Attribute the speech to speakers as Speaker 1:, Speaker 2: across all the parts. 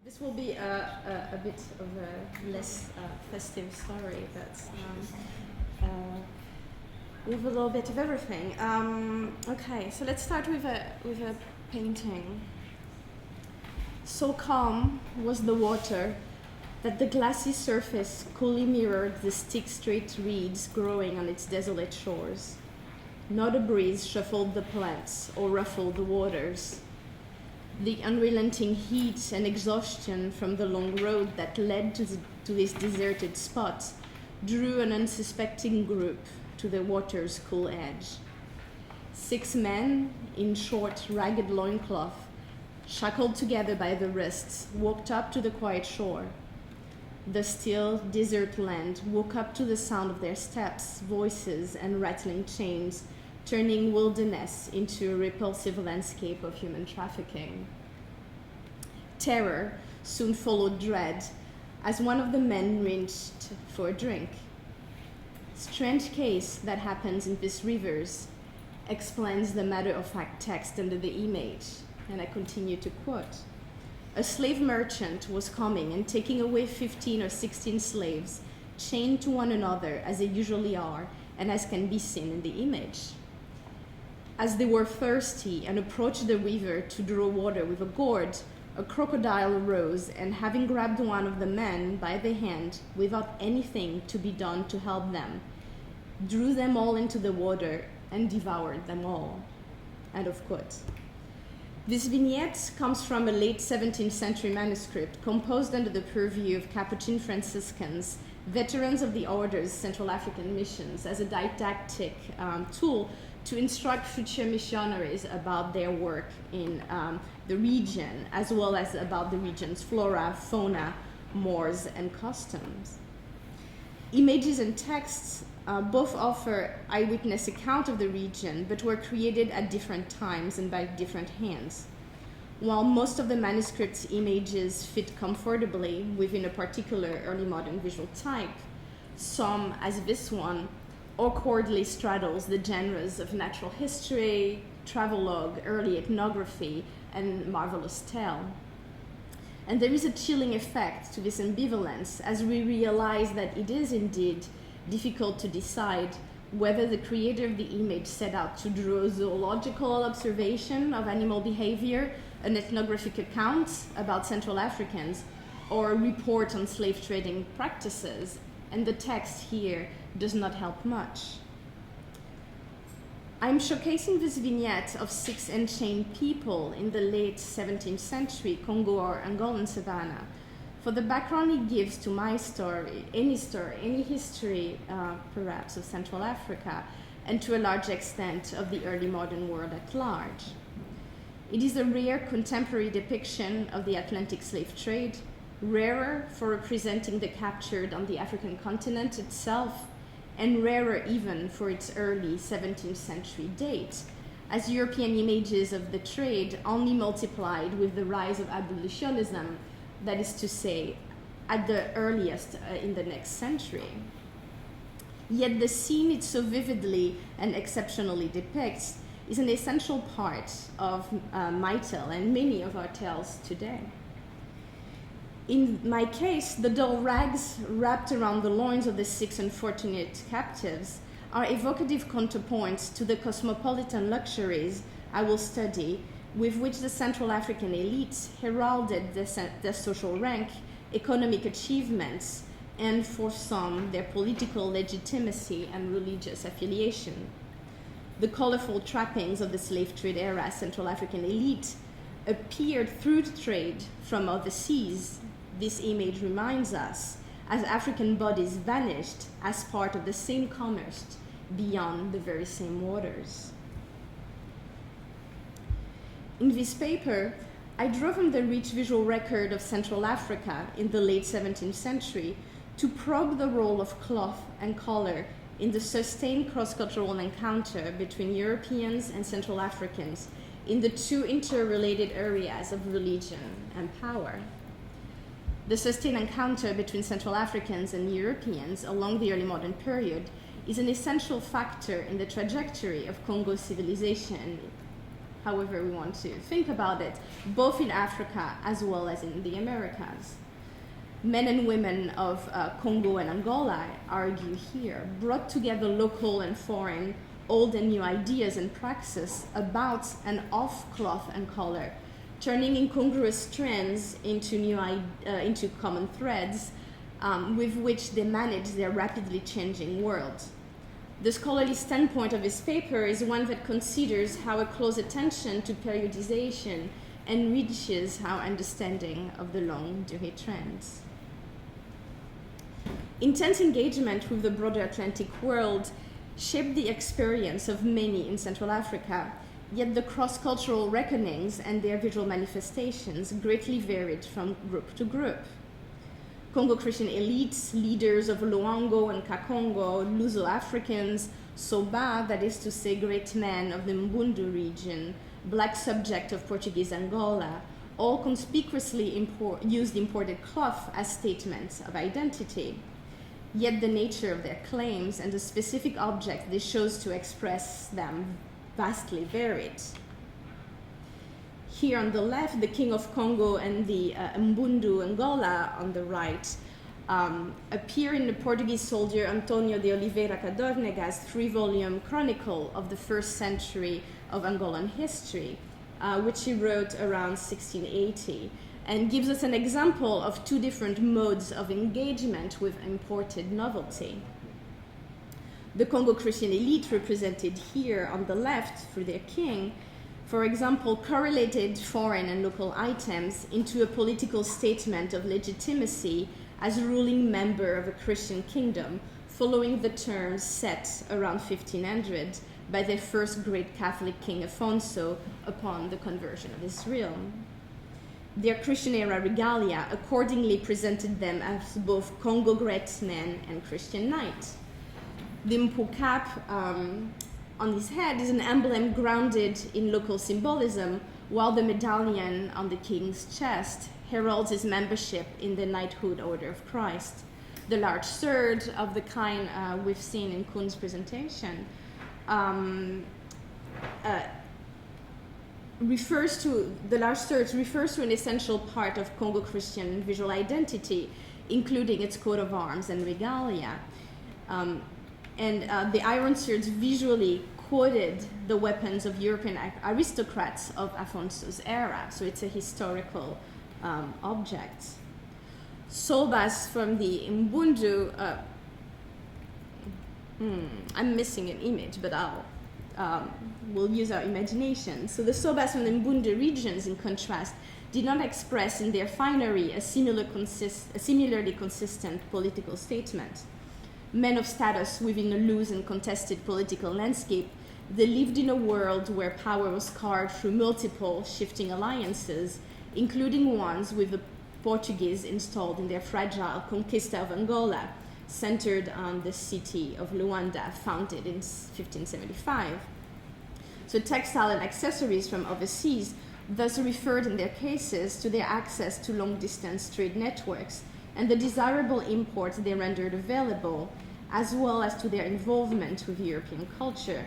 Speaker 1: This will be a bit of a less festive story, but we have a little bit of everything. Okay, so let's start with a painting. So calm was the water that the glassy surface coolly mirrored the stick-straight reeds growing on its desolate shores. Not a breeze shuffled the plants or ruffled the waters. The unrelenting heat and exhaustion from the long road that led to this deserted spot drew an unsuspecting group to the water's cool edge. 6 men in short, ragged loincloth, shackled together by the wrists, walked up to the quiet shore. The still, desert land woke up to the sound of their steps, voices, and rattling chains, turning wilderness into a repulsive landscape of human trafficking. Terror soon followed dread as one of the men reached for a drink. Strange case that happens in these rivers, explains the matter-of-fact text under the image, and I continue to quote. A slave merchant was coming and taking away 15 or 16 slaves, chained to one another as they usually are, and as can be seen in the image. As they were thirsty and approached the river to draw water with a gourd, a crocodile arose and, having grabbed one of the men by the hand without anything to be done to help them, drew them all into the water and devoured them all. End of quote. This vignette comes from a late 17th century manuscript composed under the purview of Capuchin Franciscans, veterans of the order's Central African missions, as a didactic tool to instruct future missionaries about their work in the region, as well as about the region's flora, fauna, mores, and customs. Images and texts both offer eyewitness account of the region, but were created at different times and by different hands. While most of the manuscript's images fit comfortably within a particular early modern visual type, some, as this one, awkwardly straddles the genres of natural history, travelogue, early ethnography, and marvelous tale. And there is a chilling effect to this ambivalence as we realize that it is indeed difficult to decide whether the creator of the image set out to draw zoological observation of animal behavior, an ethnographic account about Central Africans, or a report on slave trading practices, and the text here does not help much. I'm showcasing this vignette of 6 enchained people in the late 17th century Congo or Angolan savanna for the background it gives to my story, any history perhaps of Central Africa, and to a large extent of the early modern world at large. It is a rare contemporary depiction of the Atlantic slave trade, rarer for representing the captured on the African continent itself, and rarer even for its early 17th century date, as European images of the trade only multiplied with the rise of abolitionism, that is to say, at the earliest in the next century. Yet the scene it so vividly and exceptionally depicts is an essential part of my tale and many of our tales today. In my case, the dull rags wrapped around the loins of the 6 unfortunate captives are evocative counterpoints to the cosmopolitan luxuries I will study, with which the Central African elites heralded their social rank, economic achievements, and for some, their political legitimacy and religious affiliation. The colorful trappings of the slave trade era Central African elite appeared through the trade from overseas, this image reminds us, as African bodies vanished as part of the same commerce beyond the very same waters. In this paper, I draw from the rich visual record of Central Africa in the late 17th century to probe the role of cloth and color in the sustained cross-cultural encounter between Europeans and Central Africans in the 2 interrelated areas of religion and power. The sustained encounter between Central Africans and Europeans along the early modern period is an essential factor in the trajectory of Congo's civilization. however we want to think about it, both in Africa as well as in the Americas. Men and women of Congo and Angola, I argue here, brought together local and foreign, old and new ideas and praxis about and off cloth and color, turning incongruous strands into common threads with which they manage their rapidly changing world. The scholarly standpoint of his paper is one that considers how a close attention to periodization enriches our understanding of the longue durée trends. Intense engagement with the broader Atlantic world shaped the experience of many in Central Africa, yet the cross-cultural reckonings and their visual manifestations greatly varied from group to group. Congo Christian elites, leaders of Luango and Kakongo, Luso-Africans, Soba, that is to say great men of the Mbundu region, black subject of Portuguese Angola, all conspicuously used imported cloth as statements of identity. Yet the nature of their claims and the specific object they chose to express them vastly varied. Here on the left, the King of Congo and the Mbundu Angola on the right appear in the Portuguese soldier Antonio de Oliveira Cadornega's 3-volume chronicle of the first century of Angolan history, which he wrote around 1680, and gives us an example of two different modes of engagement with imported novelty. The Congo Christian elite represented here on the left through their king, for example, correlated foreign and local items into a political statement of legitimacy as ruling member of a Christian kingdom, following the terms set around 1500 by their first great Catholic king Afonso upon the conversion of Israel. Their Christian era regalia accordingly presented them as both Congo great men and Christian knight. The Mpo cap on his head is an emblem grounded in local symbolism, while the medallion on the king's chest heralds his membership in the Knighthood Order of Christ. The large sword of the kind we've seen in Kuhn's presentation refers to an essential part of Congo Christian visual identity, including its coat of arms and regalia. The iron swords visually quoted the weapons of European aristocrats of Afonso's era, so it's a historical object. Sobas from the Mbundu, I'm missing an image, but we'll use our imagination. So the Sobas from the Mbundu regions, in contrast, did not express in their finery a similarly consistent political statement. Men of status within a loose and contested political landscape, they lived in a world where power was carved through multiple shifting alliances, including ones with the Portuguese installed in their fragile conquista of Angola, centered on the city of Luanda, founded in 1575. So textile and accessories from overseas thus referred in their cases to their access to long-distance trade networks and the desirable imports they rendered available, as well as to their involvement with European culture.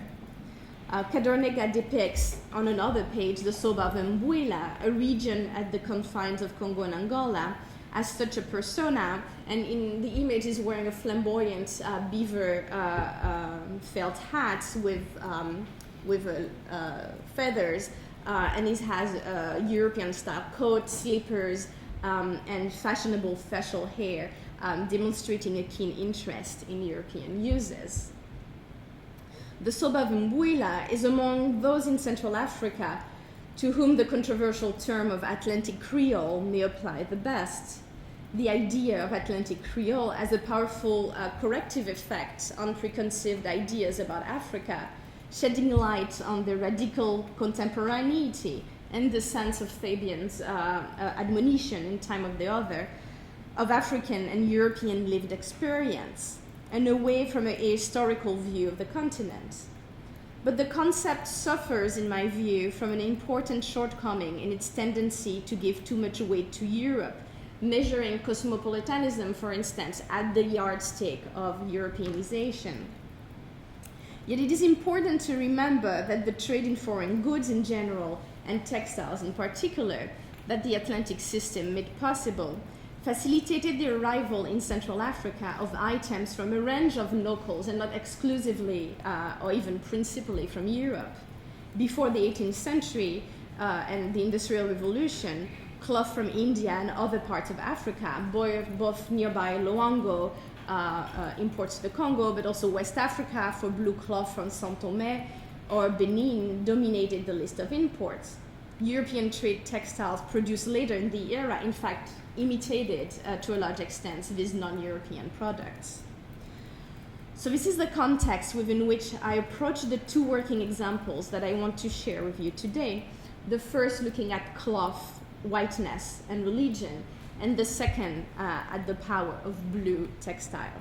Speaker 1: Cadornega depicts on another page the Soba of Mbuila, a region at the confines of Congo and Angola, as such a persona, and in the image is wearing a flamboyant beaver felt hat with feathers, and he has a European-style coat, slippers, and fashionable facial hair, demonstrating a keen interest in European uses. The Soba of Mbuila is among those in Central Africa to whom the controversial term of Atlantic Creole may apply the best. The idea of Atlantic Creole as a powerful corrective effect on preconceived ideas about Africa, shedding light on the radical contemporaneity and the sense of Fabian's admonition in Time of the Other of African and European lived experience, and away from a historical view of the continent. But the concept suffers, in my view, from an important shortcoming in its tendency to give too much weight to Europe, measuring cosmopolitanism, for instance, at the yardstick of Europeanization. Yet it is important to remember that the trade in foreign goods in general, and textiles in particular, that the Atlantic system made possible, facilitated the arrival in Central Africa of items from a range of locals and not exclusively or even principally from Europe. Before the 18th century and the Industrial Revolution, cloth from India and other parts of Africa, both nearby Luango, imports to the Congo, but also West Africa for blue cloth from São Tomé or Benin dominated the list of imports. European trade textiles produced later in the era, in fact, imitated to a large extent these non-European products. So this is the context within which I approach the two working examples that I want to share with you today. The first looking at cloth, whiteness, and religion, and the second at the power of blue textile.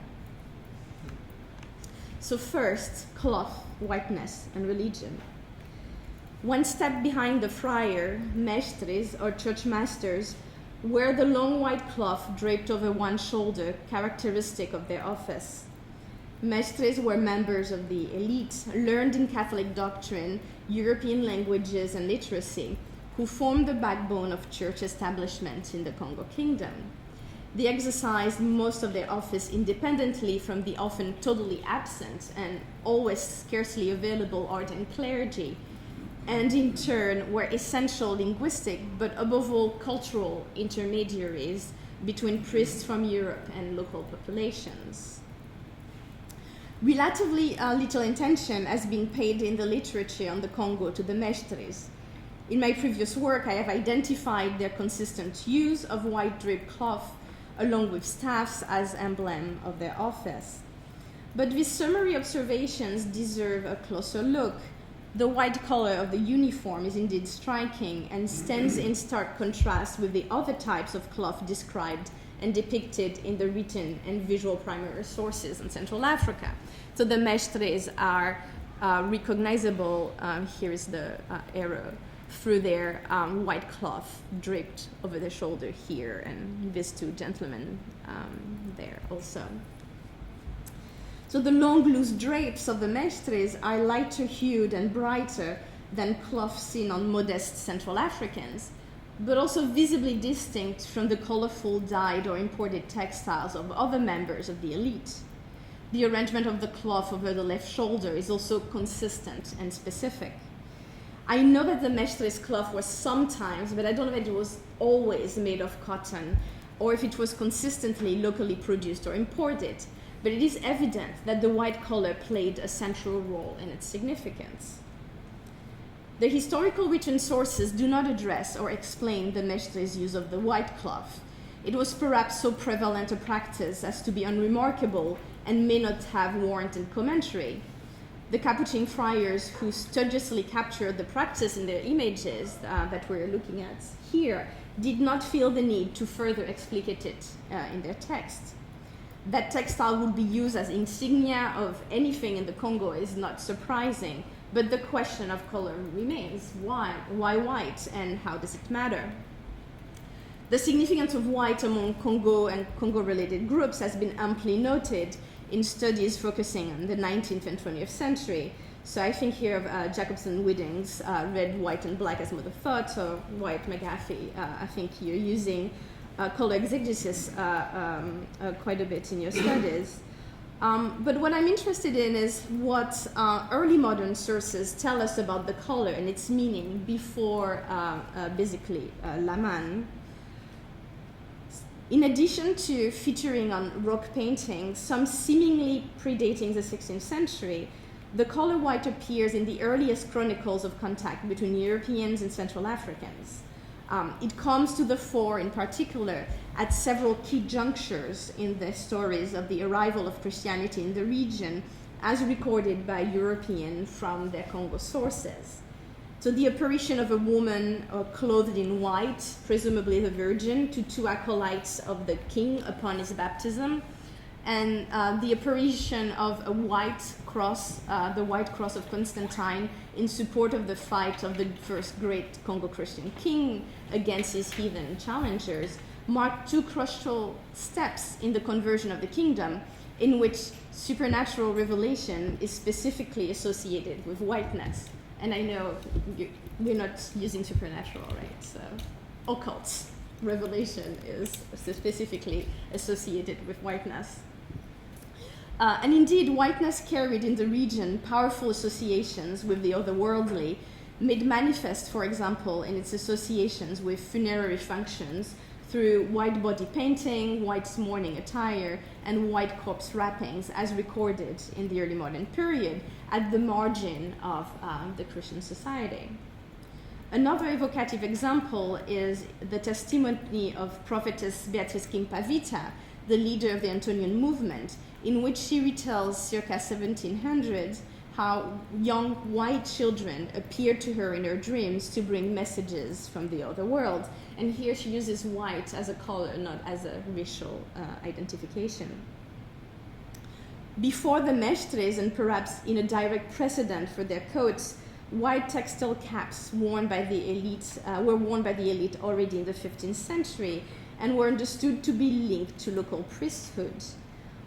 Speaker 1: So first, cloth, whiteness, and religion. One step behind the friar, mestres, or church masters, wear the long white cloth draped over one shoulder, characteristic of their office. Mestres were members of the elite, learned in Catholic doctrine, European languages, and literacy, who formed the backbone of church establishment in the Congo Kingdom. They exercised most of their office independently from the often totally absent and always scarcely available art and clergy, and in turn were essential linguistic, but above all cultural intermediaries between priests from Europe and local populations. Relatively little attention has been paid in the literature on the Congo to the mestres. In my previous work, I have identified their consistent use of white draped cloth along with staffs as emblem of their office. But these summary observations deserve a closer look. The white color of the uniform is indeed striking and stands in stark contrast with the other types of cloth described and depicted in the written and visual primary sources in Central Africa. So the mestres are recognizable, here is the arrow, through their white cloth draped over the shoulder here, and these two gentlemen there also. So the long loose drapes of the mestres are lighter hued and brighter than cloth seen on modest Central Africans, but also visibly distinct from the colorful dyed or imported textiles of other members of the elite. The arrangement of the cloth over the left shoulder is also consistent and specific. I know that the mestres cloth was sometimes, but I don't know that it was always made of cotton, or if it was consistently locally produced or imported. But it is evident that the white color played a central role in its significance. The historical written sources do not address or explain the mestres' use of the white cloth. It was perhaps so prevalent a practice as to be unremarkable and may not have warranted commentary. The Capuchin friars, who studiously captured the practice in their images that we're looking at here, did not feel the need to further explicate it in their text. That textile would be used as insignia of anything in the Congo is not surprising, but the question of color remains. Why? Why white, and how does it matter? The significance of white among Congo and Congo-related groups has been amply noted in studies focusing on the 19th and 20th century. So I think here of Jacobson Whidding's Red, White, and Black as Mode of Thought, or White McGaffey. I think you're using color exegesis quite a bit in your studies. But what I'm interested in is what early modern sources tell us about the color and its meaning before basically Laman. In addition to featuring on rock paintings, some seemingly predating the 16th century, the color white appears in the earliest chronicles of contact between Europeans and Central Africans. It comes to the fore, in particular, at several key junctures in the stories of the arrival of Christianity in the region, as recorded by Europeans from their Congo sources. So the apparition of a woman clothed in white, presumably the Virgin, to two acolytes of the king upon his baptism, and the apparition of a white cross, the white cross of Constantine, in support of the fight of the first great Congo Christian king against his heathen challengers, marked two crucial steps in the conversion of the kingdom, in which supernatural revelation is specifically associated with whiteness. And I know we're not using supernatural, right? So occult revelation is specifically associated with whiteness. And indeed, whiteness carried in the region powerful associations with the otherworldly, made manifest, for example, in its associations with funerary functions through white body painting, white mourning attire, and white corpse wrappings, as recorded in the early modern period at the margin of the Christian society. Another evocative example is the testimony of prophetess Beatrice Kimpavita, the leader of the Antonian movement, in which she retells circa 1700 how young white children appeared to her in her dreams to bring messages from the other world. And here she uses white as a color, not as a racial identification. Before the mestres, and perhaps in a direct precedent for their coats, white textile caps worn by the elite were worn by the elite already in the 15th century and were understood to be linked to local priesthood.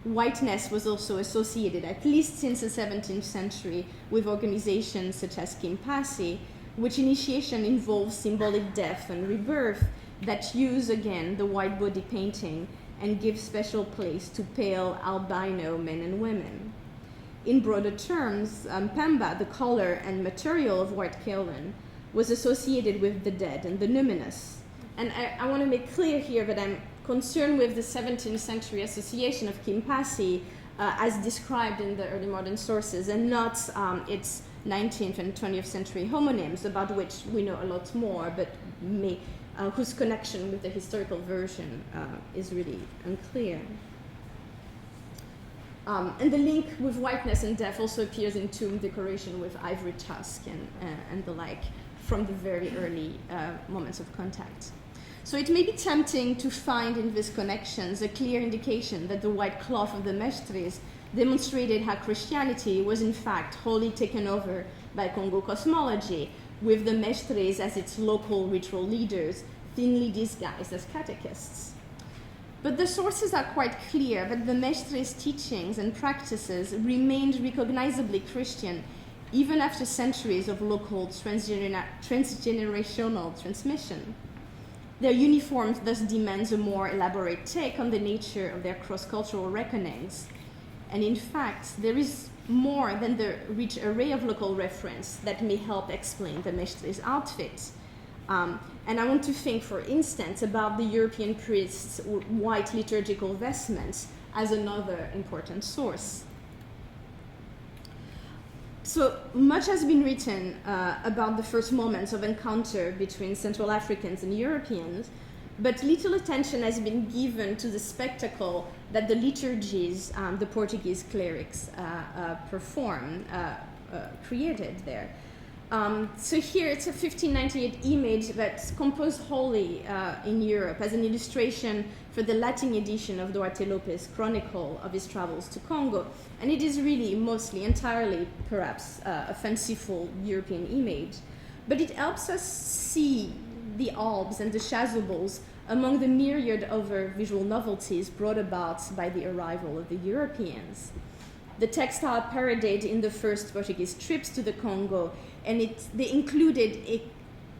Speaker 1: Whiteness was also associated, at least since the 17th century, with organizations such as Kimpasi, which initiation involves symbolic death and rebirth that use, again, the white body painting and give special place to pale albino men and women. In broader terms, pamba, the color and material of white kaolin, was associated with the dead and the numinous. And I want to make clear here that I'm concerned with the 17th century association of Kimpasi as described in the early modern sources, and not its 19th and 20th century homonyms, about which we know a lot more, but whose connection with the historical version is really unclear. And the link with whiteness and death also appears in tomb decoration with ivory tusk and the like from the very early moments of contact. So it may be tempting to find in these connections a clear indication that the white cloth of the mestres demonstrated how Christianity was in fact wholly taken over by Congo cosmology, with the mestres as its local ritual leaders, thinly disguised as catechists. But the sources are quite clear that the mestres' teachings and practices remained recognizably Christian even after centuries of local transgenerational transmission. Their uniform thus demands a more elaborate take on the nature of their cross-cultural reckonings. And in fact, there is more than the rich array of local reference that may help explain the mestres' outfits. And I want to think, for instance, about the European priests' white liturgical vestments as another important source. So much has been written about the first moments of encounter between Central Africans and Europeans, but little attention has been given to the spectacle that the liturgies the Portuguese clerics created there. So here it's a 1598 image that's composed wholly in Europe as an illustration for the Latin edition of Duarte Lopes' chronicle of his travels to Congo. And it is really mostly, entirely, perhaps, a fanciful European image. But it helps us see the Alps and the chasubles among the myriad other visual novelties brought about by the arrival of the Europeans. The textile paraded in the first Portuguese trips to the Congo, and they included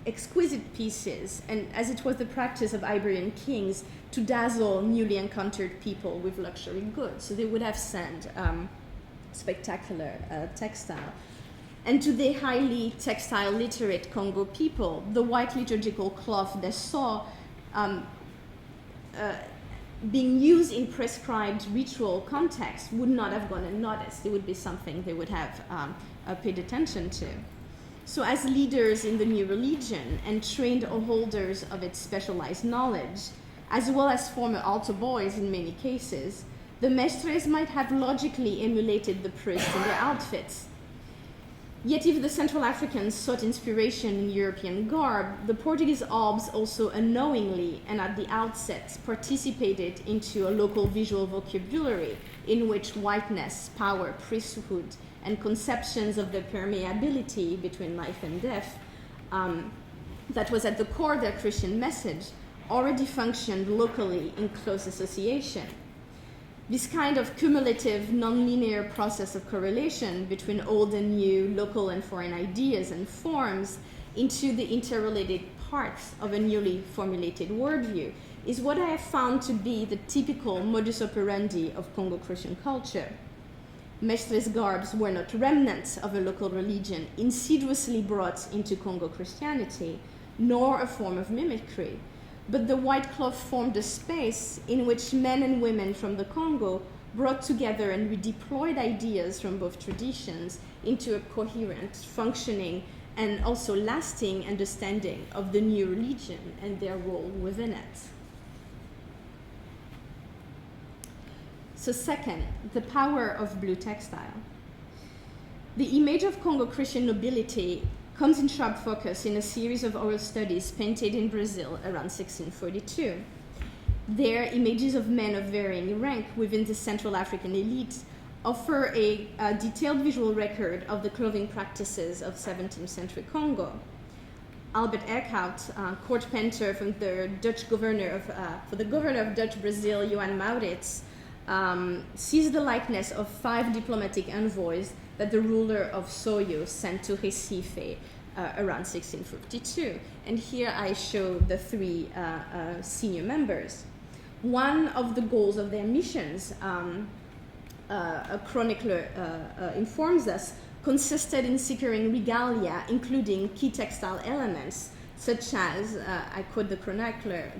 Speaker 1: exquisite pieces, and as it was the practice of Iberian kings to dazzle newly encountered people with luxury goods. So they would have sent spectacular textile. And to the highly textile literate Congo people, the white liturgical cloth they saw being used in prescribed ritual context would not have gone unnoticed. It would be something they would have paid attention to. So as leaders in the new religion and trained holders of its specialized knowledge, as well as former altar boys in many cases, the mestres might have logically emulated the priests in their outfits. Yet if the Central Africans sought inspiration in European garb, the Portuguese Alps also unknowingly and at the outset participated into a local visual vocabulary in which whiteness, power, priesthood, and conceptions of the permeability between life and death that was at the core of their Christian message already functioned locally in close association. This kind of cumulative, non-linear process of correlation between old and new, local and foreign ideas and forms into the interrelated parts of a newly formulated worldview is what I have found to be the typical modus operandi of Congo Christian culture. Mestres garbs were not remnants of a local religion insidiously brought into Congo Christianity, nor a form of mimicry, but the white cloth formed a space in which men and women from the Congo brought together and redeployed ideas from both traditions into a coherent, functioning, and also lasting understanding of the new religion and their role within it. So second, the power of blue textile. The image of Congo Christian nobility comes in sharp focus in a series of oral studies painted in Brazil around 1642. There, images of men of varying rank within the Central African elite offer a detailed visual record of the clothing practices of 17th century Congo. Albert Eckhout, court painter from the Dutch governor for the governor of Dutch Brazil, Johan Maurits, sees the likeness of 5 diplomatic envoys that the ruler of Soyo sent to Recife around 1652. And here I show the 3 senior members. One of the goals of their missions, a chronicler informs us, consisted in securing regalia, including key textile elements, such as, I quote the chronicler,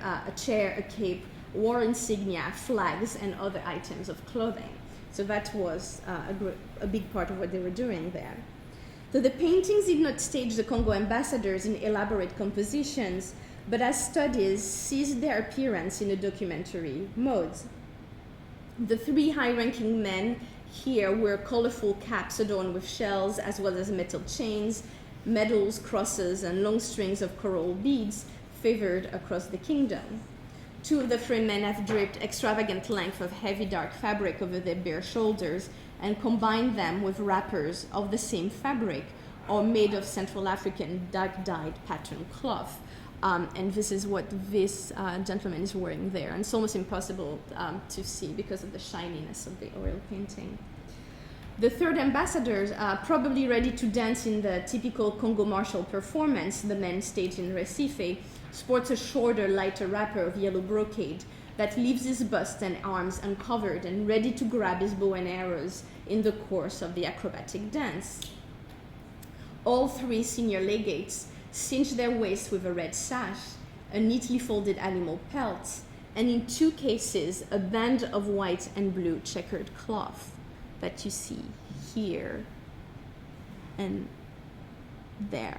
Speaker 1: a chair, a cape, war insignia, flags, and other items of clothing. So that was a big part of what they were doing there. So the paintings did not stage the Congo ambassadors in elaborate compositions, but as studies seized their appearance in a documentary mode. The 3 high-ranking men here wear colorful caps adorned with shells, as well as metal chains, medals, crosses, and long strings of coral beads favored across the kingdom. 2 of the 3 men have draped extravagant length of heavy dark fabric over their bare shoulders and combined them with wrappers of the same fabric or made of Central African dark-dyed pattern cloth. And this is what this gentleman is wearing there. And it's almost impossible to see because of the shininess of the oil painting. The 3rd ambassadors are probably ready to dance in the typical Congo martial performance the men staged in Recife, sports a shorter, lighter wrapper of yellow brocade that leaves his bust and arms uncovered and ready to grab his bow and arrows in the course of the acrobatic dance. All 3 senior legates cinch their waists with a red sash, a neatly folded animal pelt, and in 2 cases, a band of white and blue checkered cloth that you see here and there.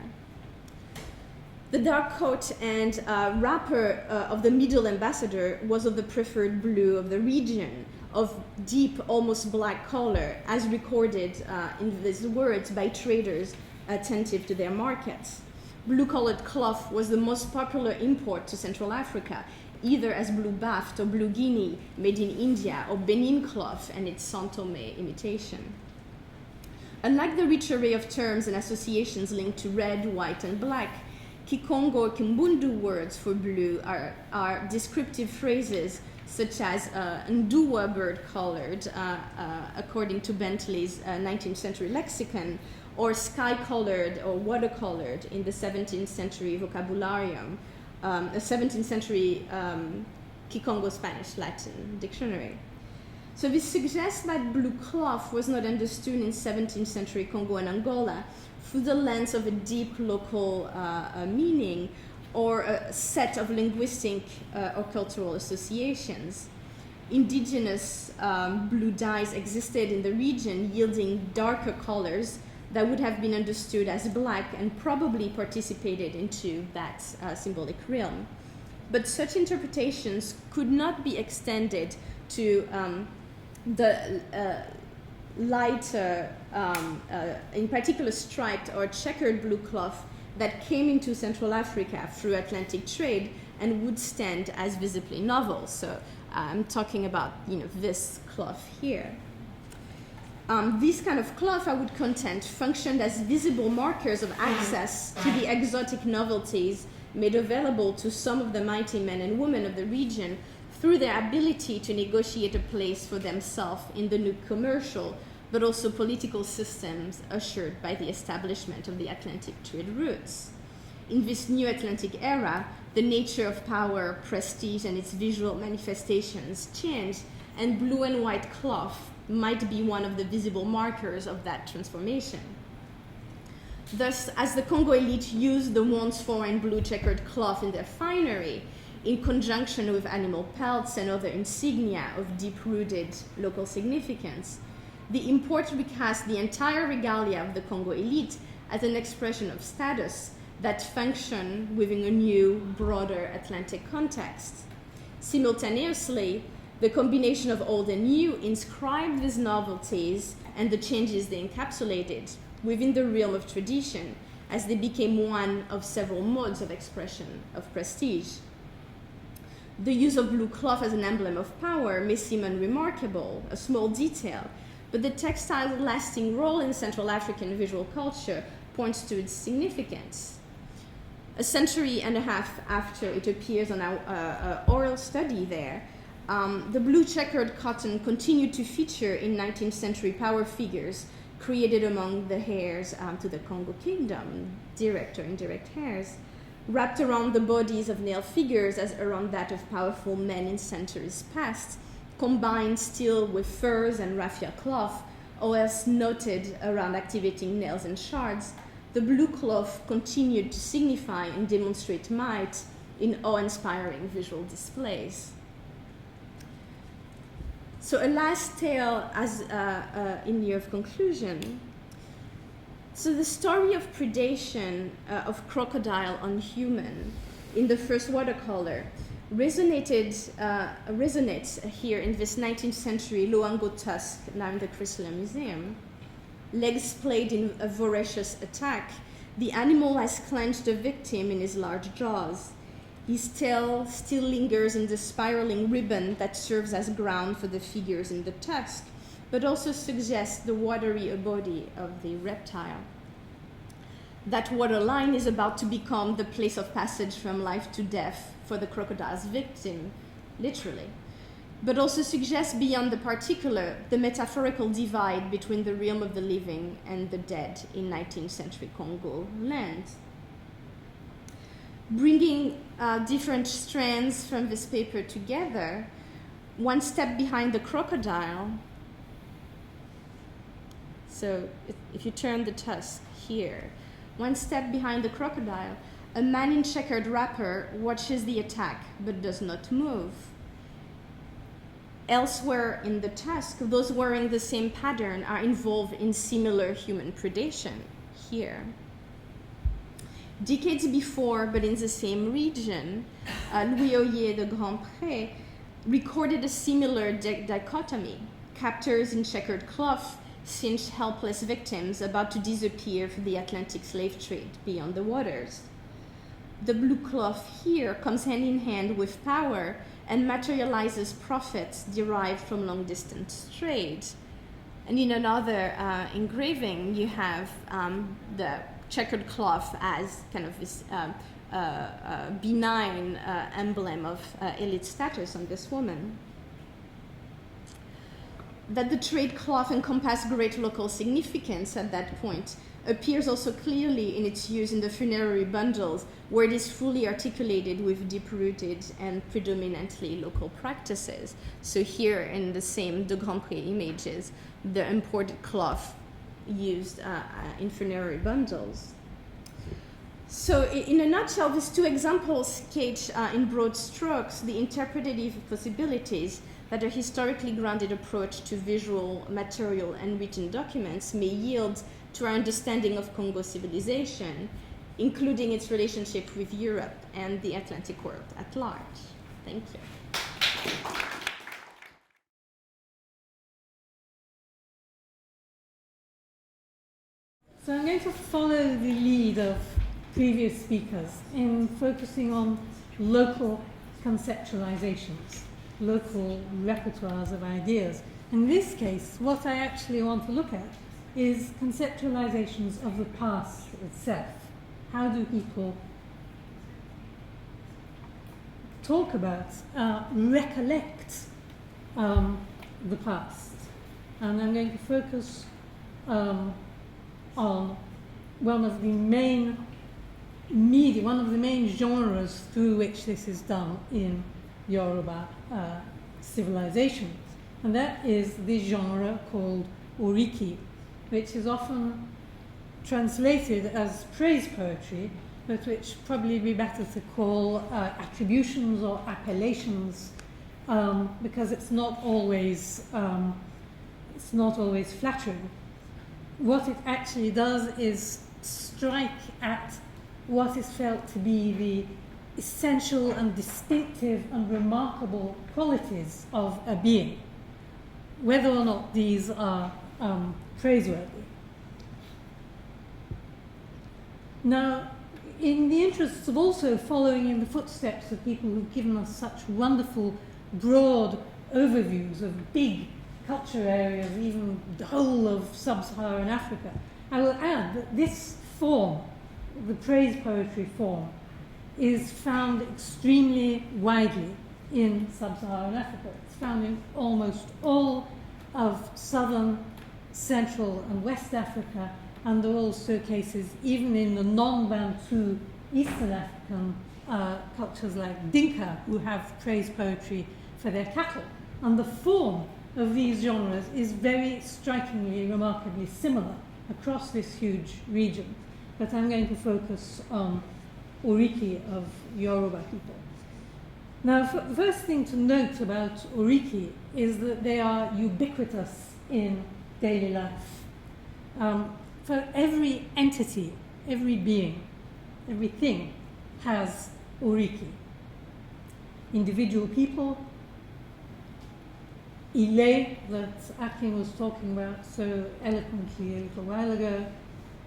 Speaker 1: The dark coat and wrapper of the middle ambassador was of the preferred blue of the region, of deep, almost black color, as recorded in these words by traders attentive to their markets. Blue-colored cloth was the most popular import to Central Africa, either as blue baft or blue guinea made in India, or Benin cloth and its São Tomé imitation. Unlike the rich array of terms and associations linked to red, white, and black, Kikongo or Kimbundu words for blue are descriptive phrases such as Nduwa bird-colored, according to Bentley's 19th century lexicon, or sky-colored or water-colored in the 17th century vocabularium, a 17th century Kikongo Spanish-Latin dictionary. So this suggests that blue cloth was not understood in 17th century Congo and Angola through the lens of a deep local meaning or a set of linguistic or cultural associations. Indigenous blue dyes existed in the region, yielding darker colors that would have been understood as black and probably participated into that symbolic realm. But such interpretations could not be extended to the lighter, in particular striped or checkered blue cloth that came into Central Africa through Atlantic trade and would stand as visibly novel. So I'm talking about, this cloth here. This kind of cloth, I would contend, functioned as visible markers of access to the exotic novelties made available to some of the mighty men and women of the region through their ability to negotiate a place for themselves in the new commercial but also political systems ushered by the establishment of the Atlantic trade routes. In this new Atlantic era, the nature of power, prestige, and its visual manifestations change, and blue and white cloth might be one of the visible markers of that transformation. Thus, as the Congo elite used the once foreign blue checkered cloth in their finery, in conjunction with animal pelts and other insignia of deep-rooted local significance, the import recast the entire regalia of the Congo elite as an expression of status that function within a new, broader Atlantic context. Simultaneously, the combination of old and new inscribed these novelties and the changes they encapsulated within the realm of tradition as they became one of several modes of expression of prestige. The use of blue cloth as an emblem of power may seem unremarkable, a small detail, but the textile's lasting role in Central African visual culture points to its significance. A century and a half after it appears on our oral study there, the blue checkered cotton continued to feature in 19th century power figures created among the heirs to the Congo kingdom, direct or indirect heirs, wrapped around the bodies of male figures as around that of powerful men in centuries past, combined still with furs and raffia cloth, or else knotted around activating nails and shards. The blue cloth continued to signify and demonstrate might in awe-inspiring visual displays. So a last tale as in lieu of conclusion. So the story of predation of crocodile on human in the first watercolor resonates here in this 19th century Luango tusk now in the Chrysler Museum. Legs played in a voracious attack, the animal has clenched the victim in his large jaws. His tail still lingers in the spiraling ribbon that serves as ground for the figures in the tusk, but also suggests the watery body of the reptile. That waterline is about to become the place of passage from life to death for the crocodile's victim, literally, but also suggests beyond the particular the metaphorical divide between the realm of the living and the dead in 19th century Congo land. Bringing different strands from this paper together, one step behind the crocodile. So if you turn the tusk here, one step behind the crocodile, a man in checkered wrapper watches the attack but does not move. Elsewhere in the tusk, those wearing the same pattern are involved in similar human predation here. Decades before, but in the same region, Louis Oyer de Grandpré recorded a similar dichotomy. Captors in checkered cloth cinched helpless victims about to disappear for the Atlantic slave trade beyond the waters. The blue cloth here comes hand in hand with power and materializes profits derived from long-distance trade. And in another engraving, you have the checkered cloth as kind of this benign emblem of elite status on this woman. That the trade cloth encompassed great local significance at that point appears also clearly in its use in the funerary bundles, where it is fully articulated with deep-rooted and predominantly local practices. So here in the same de Grandpré images, the imported cloth used in funerary bundles. So in a nutshell, these two examples sketch in broad strokes the interpretative possibilities that a historically grounded approach to visual, material, and written documents may yield to our understanding of Congo civilization, including its relationship with Europe and the Atlantic world at large. Thank you.
Speaker 2: So I'm going to follow the lead of previous speakers in focusing on local conceptualizations, local repertoires of ideas. In this case, what I actually want to look at is conceptualizations of the past itself. How do people talk about recollect the past. And I'm going to focus on one of the main media, one of the main genres through which this is done in Yoruba civilizations. And that is the genre called oriki, which is often translated as praise poetry, but which probably be better to call attributions or appellations, because it's not always flattering. What it actually does is strike at what is felt to be the essential and distinctive and remarkable qualities of a being, whether or not these are praiseworthy. Now, in the interests of also following in the footsteps of people who've given us such wonderful, broad overviews of big culture areas, even the whole of Sub-Saharan Africa, I will add that this form, the praise poetry form, is found extremely widely in Sub-Saharan Africa. It's found in almost all of southern, central, and West Africa, and there are also cases even in the non-Bantu Eastern African cultures like Dinka, who have praise poetry for their cattle. And the form of these genres is very strikingly, remarkably similar across this huge region. But I'm going to focus on oriki of Yoruba people. Now, the first thing to note about oriki is that they are ubiquitous in daily life. For every entity, every being, everything has oriki. Individual people, Ile, that Akin was talking about so eloquently a little while ago,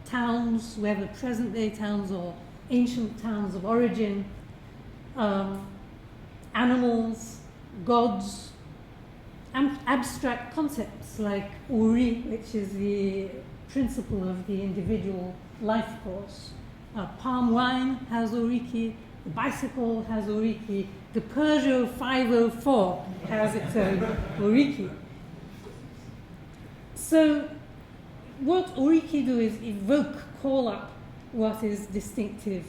Speaker 2: towns, whether present-day towns or ancient towns of origin, animals, gods, abstract concepts like uri, which is the principle of the individual life course. Palm wine has oriki, the bicycle has oriki, the Peugeot 504 has its own oriki. So what oriki do is evoke, call up what is distinctive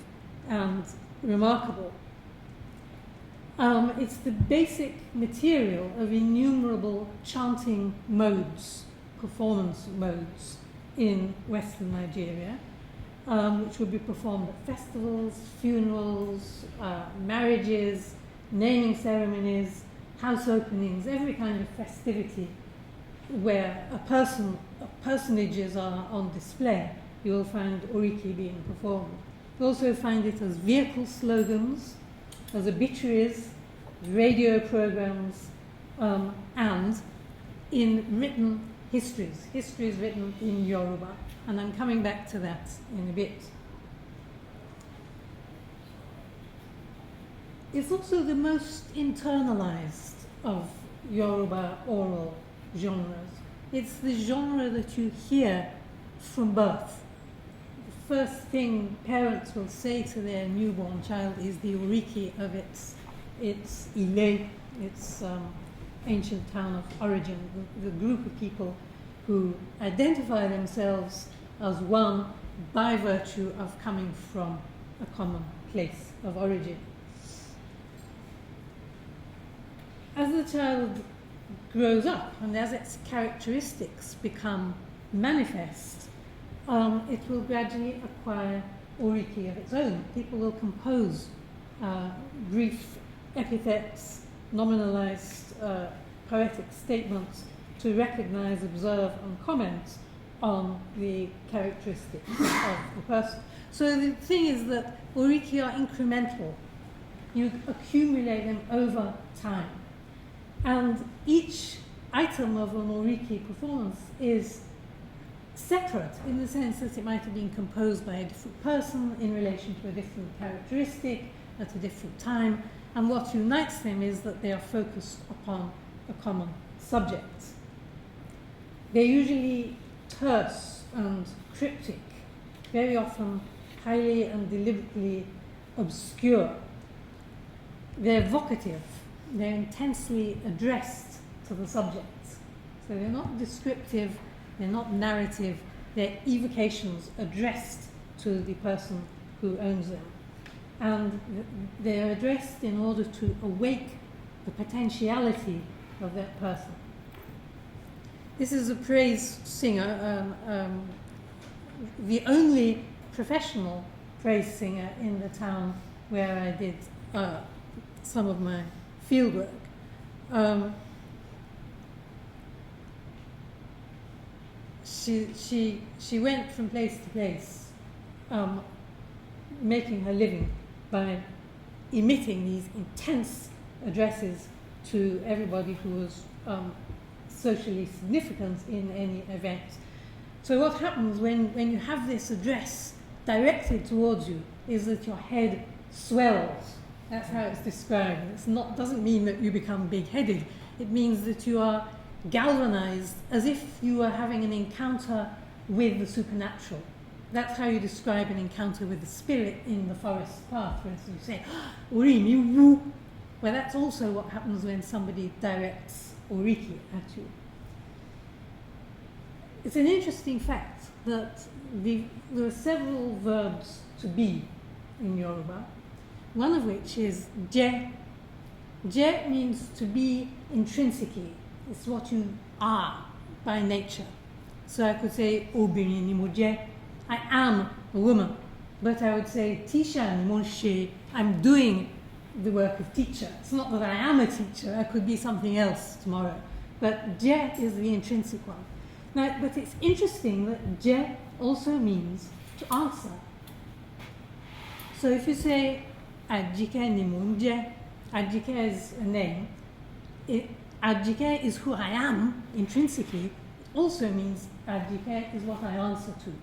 Speaker 2: and remarkable. It's the basic material of innumerable chanting modes, performance modes in Western Nigeria, which would be performed at festivals, funerals, marriages, naming ceremonies, house openings, every kind of festivity where personages are on display. You will find oriki being performed. You also find it as vehicle slogans, as obituaries, radio programs, and in written histories written in Yoruba. And I'm coming back to that in a bit. It's also the most internalized of Yoruba oral genres. It's the genre that you hear from birth. The first thing parents will say to their newborn child is the oriki of its Ile, its ancient town of origin, the group of people who identify themselves as one by virtue of coming from a common place of origin. As the child grows up and as its characteristics become manifest, it will gradually acquire oriki of its own. People will compose brief epithets, nominalized poetic statements to recognize, observe, and comment on the characteristics of the person. So the thing is that oriki are incremental. You accumulate them over time. And each item of an oriki performance is separate in the sense that it might have been composed by a different person in relation to a different characteristic at a different time. And what unites them is that they are focused upon a common subject. They're usually terse and cryptic, very often highly and deliberately obscure. they're vocative, they're intensely addressed to the subject. So they're not descriptive, they're not narrative, they're evocations addressed to the person who owns them. And they're addressed in order to awake the potentiality of that person. This is a praise singer, the only professional praise singer in the town where I did some of my fieldwork. She went from place to place, making her living by emitting these intense addresses to everybody who was socially significant in any event. So what happens when you have this address directed towards you is that your head swells. That's how it's described. Doesn't mean that you become big-headed. It means that you are galvanized as if you were having an encounter with the supernatural. That's how you describe an encounter with the spirit in the forest path. For instance, you say, Ori wu. Well, that's also what happens when somebody directs oriki at you. It's an interesting fact that there are several verbs to be in Yoruba, one of which is je. Je means to be intrinsically. It's what you are by nature. So I could say, Obìnrin ni mo jẹ́. I am a woman. But I would say, Tisha ni mo ń ṣe. I'm doing the work of teacher. It's not that I am a teacher. I could be something else tomorrow. But je is the intrinsic one. Now, but it's interesting that je also means to answer. So if you say, Ajike ni mo ń jẹ́, Ajike is a name. Ajike is who I am intrinsically. It also means Ajike is what I answer to.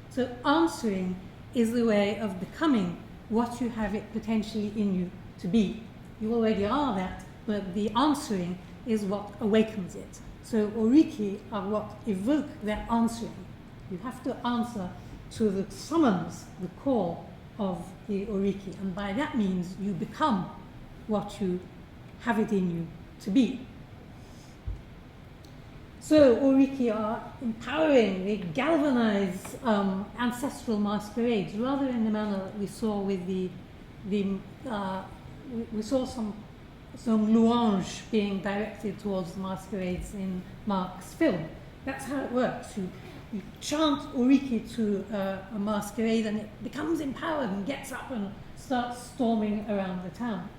Speaker 2: So answering is the way of becoming what you have it potentially in you to be. You already are that, but the answering is what awakens it. So oriki are what evoke that answering. You have to answer to the summons, the call of the oriki, and by that means you become what you have it in you to be. So oriki are empowering, they galvanize ancestral masquerades, rather in the manner that we saw with we saw some louange being directed towards the masquerades in Mark's film. That's how it works. You chant oriki to a masquerade and it becomes empowered and gets up and starts storming around the town.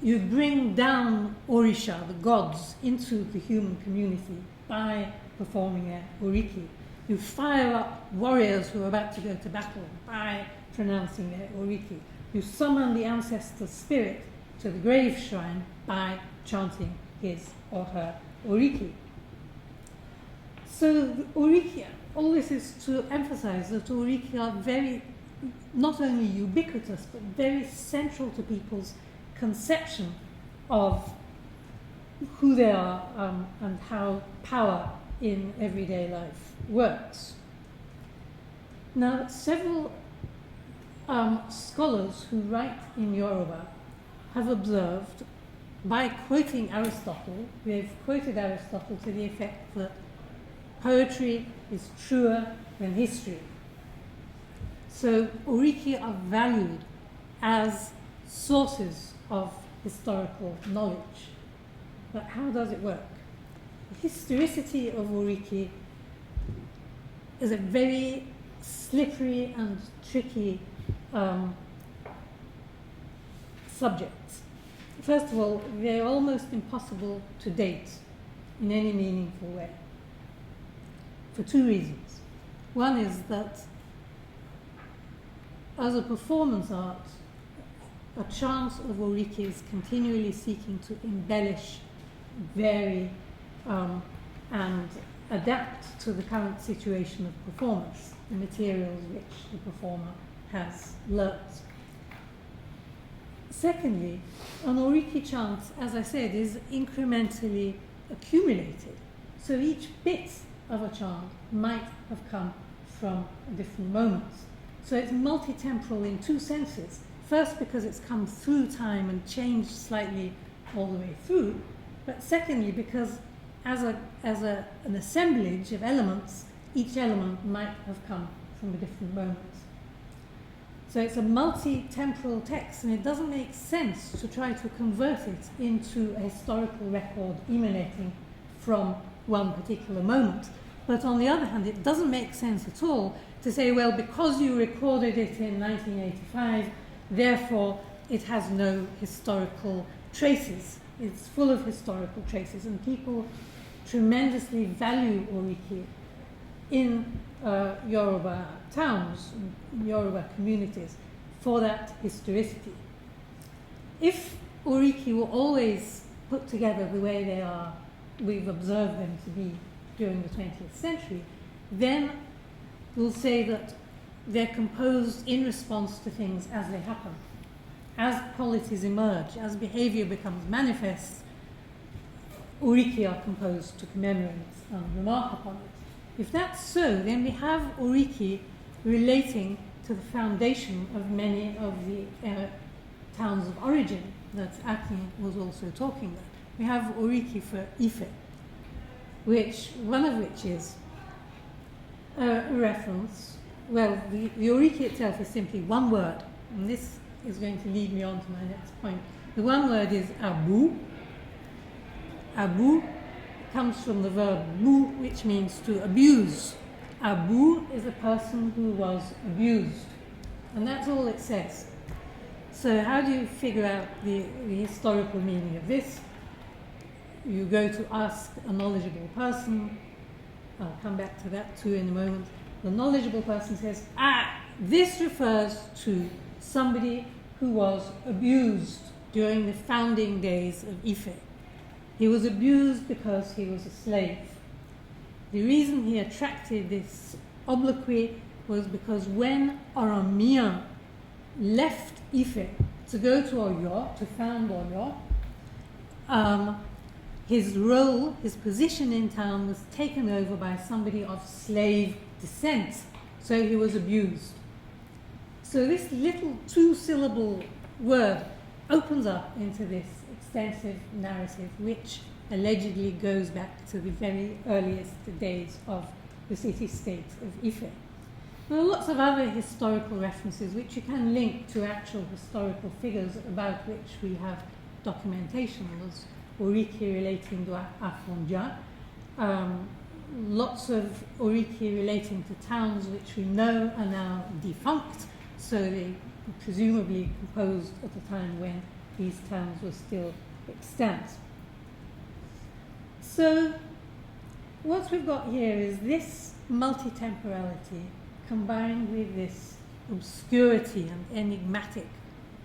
Speaker 2: You bring down Orisha, the gods, into the human community by performing their oriki. You fire up warriors who are about to go to battle by pronouncing their oriki. You summon the ancestor spirit to the grave shrine by chanting his or her oriki. So the oriki, all this is to emphasize that oriki are very, not only ubiquitous, but very central to people's conception of who they are and how power in everyday life works. Now, several scholars who write in Yoruba have observed, by quoting Aristotle, they've quoted Aristotle to the effect that poetry is truer than history. So oriki are valued as sources of historical knowledge. But how does it work? The historicity of oriki is a very slippery and tricky subject. First of all, they're almost impossible to date in any meaningful way, for two reasons. One is that as a performance art, a chant of oriki is continually seeking to embellish, vary, and adapt to the current situation of performance, the materials which the performer has learnt. Secondly, an oriki chant, as I said, is incrementally accumulated. So each bit of a chant might have come from a different moment. So it's multi-temporal in two senses. First, because it's come through time and changed slightly all the way through, but secondly, because as an assemblage of elements, each element might have come from a different moment. So it's a multi-temporal text, and it doesn't make sense to try to convert it into a historical record emanating from one particular moment. But on the other hand, it doesn't make sense at all to say, well, because you recorded it in 1985, therefore it has no historical traces. It's full of historical traces, and people tremendously value Oriki in Yoruba towns, Yoruba communities, for that historicity. If Oriki were always put together the way they are, we've observed them to be during the 20th century, then we'll say that they're composed in response to things as they happen. As polities emerge, as behavior becomes manifest, Oriki are composed to commemorate and remark upon it. If that's so, then we have Oriki relating to the foundation of many of the towns of origin that Aki was also talking about. We have Oriki for Ife, one of which is a reference. Well, the Oriki itself is simply one word, and this is going to lead me on to my next point. The one word is abu. Abu comes from the verb bu, which means to abuse. Abu is a person who was abused, and that's all it says. So how do you figure out the historical meaning of this? You go to ask a knowledgeable person. I'll come back to that too in a moment. The knowledgeable person says, this refers to somebody who was abused during the founding days of Ife. He was abused because he was a slave. The reason he attracted this obloquy was because when Oromia left Ife to go to Oyo, to found Oyo, his role, his position in town was taken over by somebody of slave descent, so he was abused. So this little two-syllable word opens up into this extensive narrative, which allegedly goes back to the very earliest days of the city-state of Ife. There are lots of other historical references which you can link to actual historical figures about which we have documentation. There's Oriki relating to Afonja, lots of Oriki relating to towns which we know are now defunct, so they were presumably composed at a time when these towns were still extant. So what we've got here is this multi-temporality combined with this obscurity and enigmatic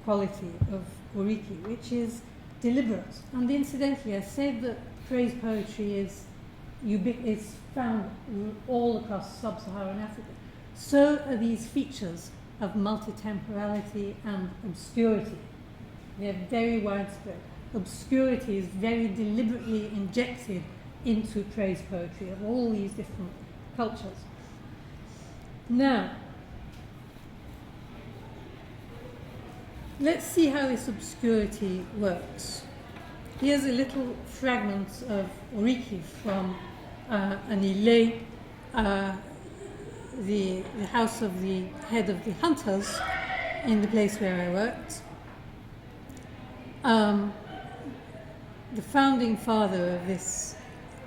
Speaker 2: quality of Oriki, which is deliberate. And incidentally, I said that praise poetry is found all across sub-Saharan Africa. So are these features of multi-temporality and obscurity. They're very widespread. Obscurity is very deliberately injected into praise poetry of all these different cultures. Now, let's see how this obscurity works. Here's a little fragment of Oriki from an Ile, the house of the head of the hunters in the place where I worked. The founding father of this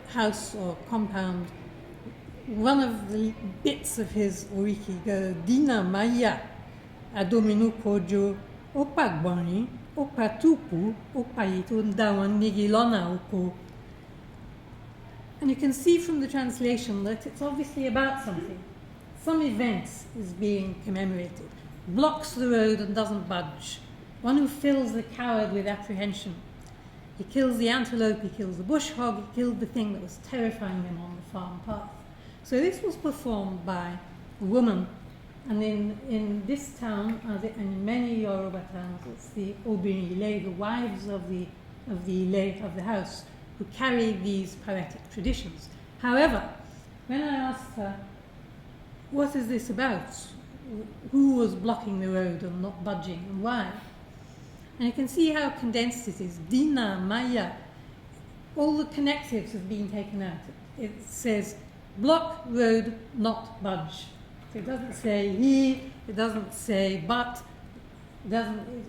Speaker 2: house or compound, one of the bits of his Oriki goes, Dina Maya, Adominu Kojo, Opagbani, Opatupu, Opayitun Dawan Nigilona Oko. And you can see from the translation that it's obviously about something. Some event is being commemorated. Blocks the road and doesn't budge. One who fills the coward with apprehension. He kills the antelope, he kills the bush hog, he killed the thing that was terrifying him on the farm path. So this was performed by a woman. And in this town, and in many Yoruba towns, it's the Obìnrin Ilé, the wives of the Ilé, of the house, who carry these poetic traditions. However, when I asked her, what is this about? who was blocking the road and not budging and why. And you can see how condensed it is. Dina, Maya, all the connectives have been taken out. It says block, road, not budge. So it doesn't say he, it doesn't say but,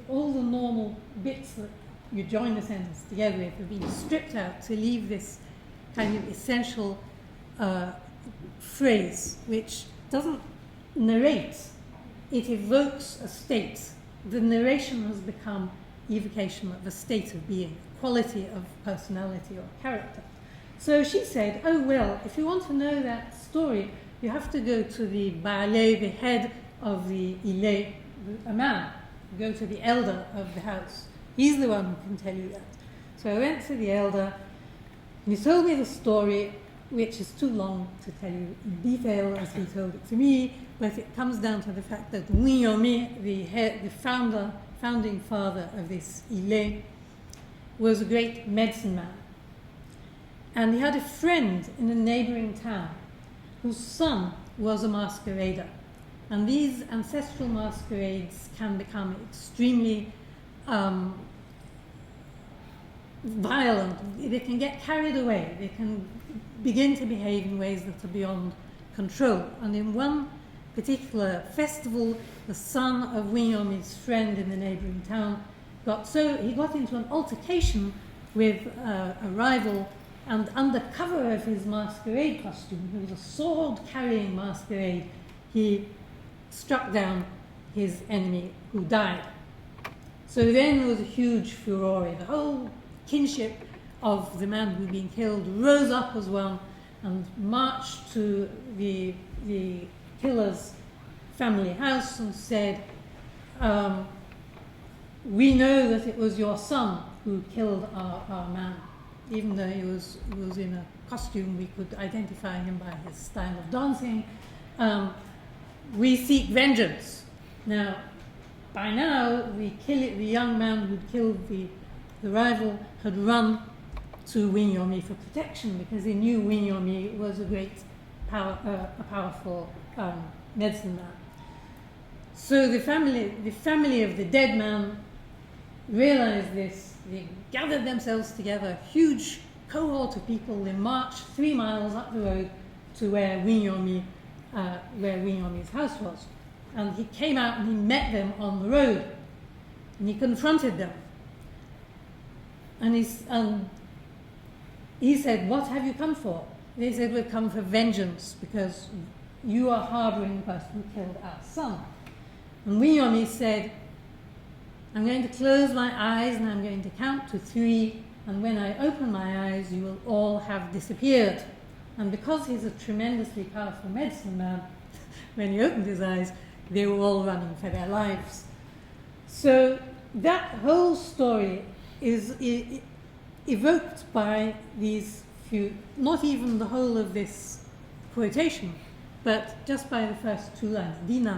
Speaker 2: all the normal bits that you join the sentence together with have been stripped out to leave this kind of essential phrase which doesn't narrate, it evokes a state. The narration has become evocation of a state of being, quality of personality or character. So she said, oh well, if you want to know that story, you have to go to the Baale, the head of the Ile, a man. Go to the elder of the house. He's the one who can tell you that. So I went to the elder, and he told me the story, which is too long to tell you in detail as he told it to me, but it comes down to the fact that Winyomi, the founding father of this Ile, was a great medicine man. And he had a friend in a neighboring town whose son was a masquerader. And these ancestral masquerades can become extremely violent. They can get carried away. They can begin to behave in ways that are beyond control. And in one particular festival, the son of Winyomi's friend in the neighboring town he got into an altercation with a rival, and under cover of his masquerade costume, he was a sword-carrying masquerade, he struck down his enemy, who died. So then there was a huge furore. The whole kinship of the man who had been killed rose up as one and marched to the killer's family house and said, we know that it was your son who killed our man. Even though he was in a costume, we could identify him by his style of dancing. We seek vengeance. Now, by now, the young man who'd killed the rival had run to Winyomi for protection because he knew Winyomi was a great, powerful medicine man. So the family of the dead man realized this. They gathered themselves together, a huge cohort of people. They marched 3 miles up the road to where Winyomi's house was. And he came out and he met them on the road. And he confronted them. And he said, what have you come for? They said, we've come for vengeance because you are harboring the person who killed our son. And Winyomi said, I'm going to close my eyes and I'm going to count to 3, and when I open my eyes, you will all have disappeared. And because he's a tremendously powerful medicine man, when he opened his eyes, they were all running for their lives. So that whole story is evoked by these few, not even the whole of this quotation, but just by the first 2 lines. Dina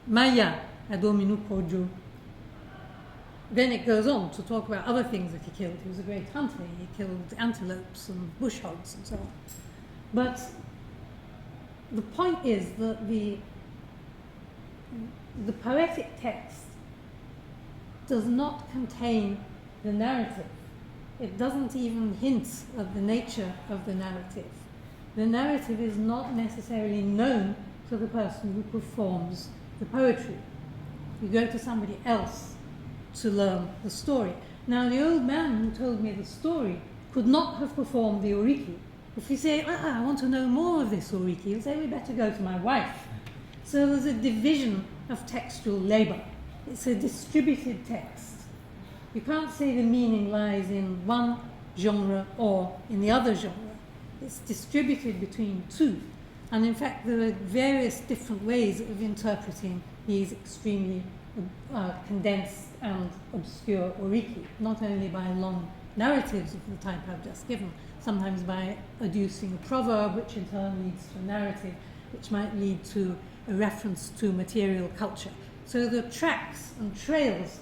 Speaker 2: Maya adominu kojo. Then it goes on to talk about other things that he killed. He was a great hunter. He killed antelopes and bush hogs and so on. But the point is that the poetic text does not contain the narrative. It doesn't even hint at the nature of the narrative. The narrative is not necessarily known to the person who performs the poetry. You go to somebody else to learn the story. Now, the old man who told me the story could not have performed the oriki. If you say, I want to know more of this oriki, he'll say, we better go to my wife. So there's a division of textual labor. It's a distributed text. You can't say the meaning lies in one genre or in the other genre. It's distributed between 2. And in fact, there are various different ways of interpreting these extremely condensed and obscure oriki, not only by long narratives of the type I've just given, sometimes by adducing a proverb, which in turn leads to a narrative, which might lead to a reference to material culture. So there are tracks and trails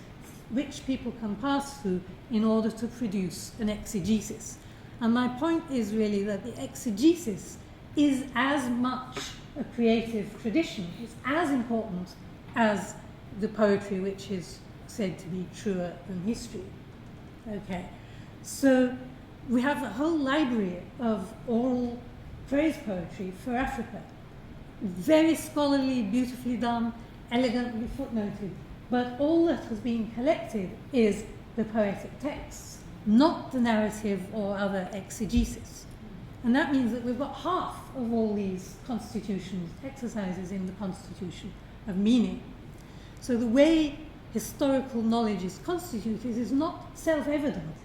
Speaker 2: which people can pass through in order to produce an exegesis. And my point is really that the exegesis is as much a creative tradition is as important as the poetry which is said to be truer than history. Okay, so we have a whole library of oral prose poetry for Africa. Very scholarly, beautifully done, elegantly footnoted, but all that has been collected is the poetic texts, not the narrative or other exegesis. And that means that we've got half of all these constitutions, exercises in the constitution of meaning. So the way historical knowledge is constituted is not self-evident.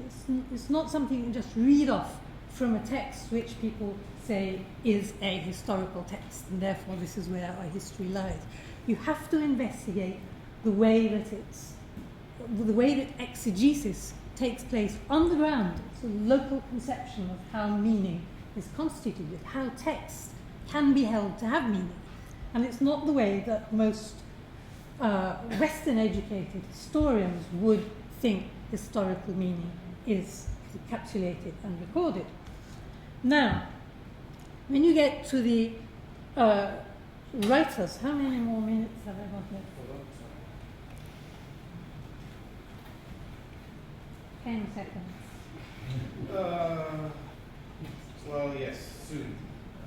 Speaker 2: It's not something you just read off from a text which people say is a historical text, and therefore this is where our history lies. You have to investigate the way that exegesis takes place on the ground. It's a local conception of how meaning is constituted, how text can be held to have meaning. And it's not the way that most Western-educated historians would think historical meaning is encapsulated and recorded. Now, when you get to the writers, how many more minutes have I got left? 10 seconds.
Speaker 3: Well, yes, soon.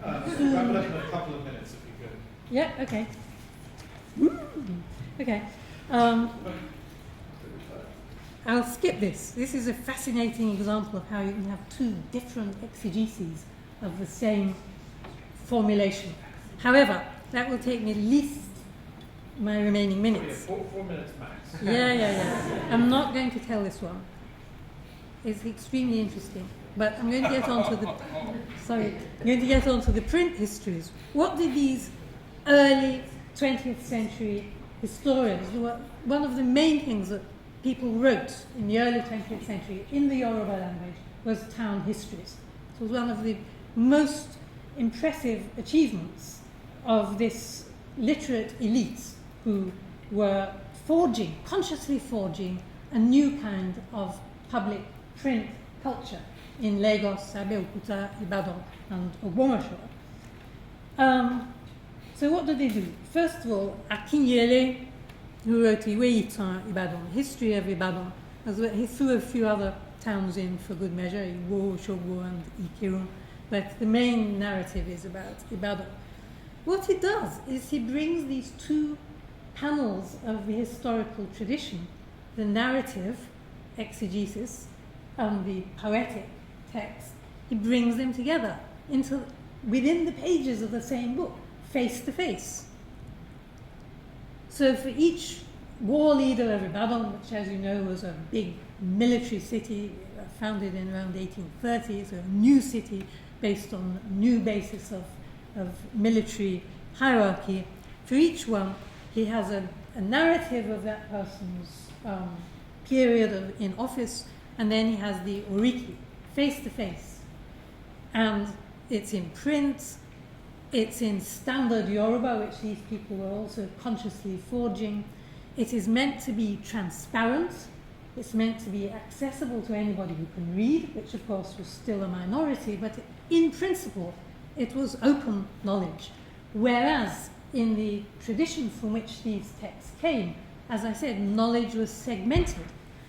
Speaker 3: Wrap it up in a couple of minutes if you could.
Speaker 2: Yeah, okay. Okay. I'll skip this. This is a fascinating example of how you can have two different exegeses of the same formulation. However, that will take me at least my remaining minutes.
Speaker 3: Oh, yeah, 4 minutes max.
Speaker 2: Yeah. I'm not going to tell this one. It's extremely interesting. But I'm going to get on to the print histories. What did these early 20th century historians, one of the main things that people wrote in the early 20th century in the Yoruba language was town histories. It was one of the most impressive achievements of this literate elite who were consciously forging a new kind of public print culture in Lagos, Abeokuta, Ibadan, and Ogbomoso. So what did they do? First of all, Akinyele, who wrote Iwe Itan Ibadan, History of Ibadan, he threw a few other towns in for good measure, Iwo, Osogbo, and Ikirun, but the main narrative is about Ibadan. What he does is he brings these two panels of the historical tradition, the narrative, exegesis, and the poetic text, he brings them together within the pages of the same book, face to face. So for each war leader of Ibadan, which as you know was a big military city founded in around 1830, so a new city based on a new basis of military hierarchy, for each one he has a narrative of that person's period in office, and then he has the oriki, face to face. And it's in print, it's in standard Yoruba, which these people were also consciously forging. It is meant to be transparent, it's meant to be accessible to anybody who can read, which of course was still a minority, but in principle it was open knowledge. Whereas in the tradition from which these texts came, as I said, knowledge was segmented.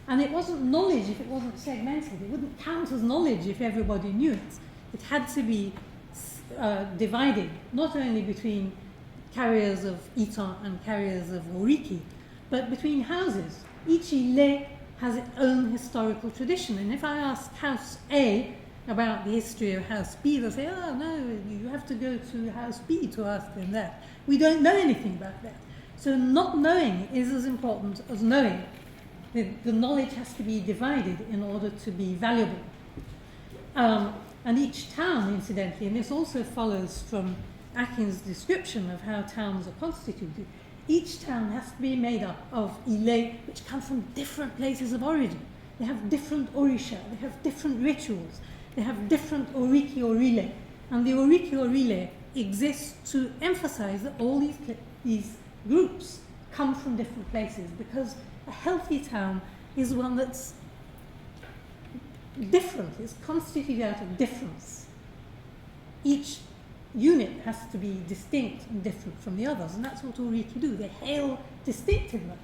Speaker 2: And it wasn't knowledge if it wasn't segmented. It wouldn't count as knowledge if everybody knew it. It had to be divided, not only between carriers of Itan and carriers of Oriki, but between houses. Each Ile has its own historical tradition. And if I ask House A about the history of House B, they'll say, oh, no, you have to go to House B to ask them that. We don't know anything about that. So not knowing is as important as knowing. The knowledge has to be divided in order to be valuable. And each town, incidentally, and this also follows from Akin's description of how towns are constituted, each town has to be made up of ile, which come from different places of origin. They have different orisha, they have different rituals, they have different oriki orile. And the oriki orile exists to emphasize that all these groups come from different places, because a healthy town is one that's different, it's constituted out of difference. Each unit has to be distinct and different from the others, and that's what Oriki do. They hail distinctiveness.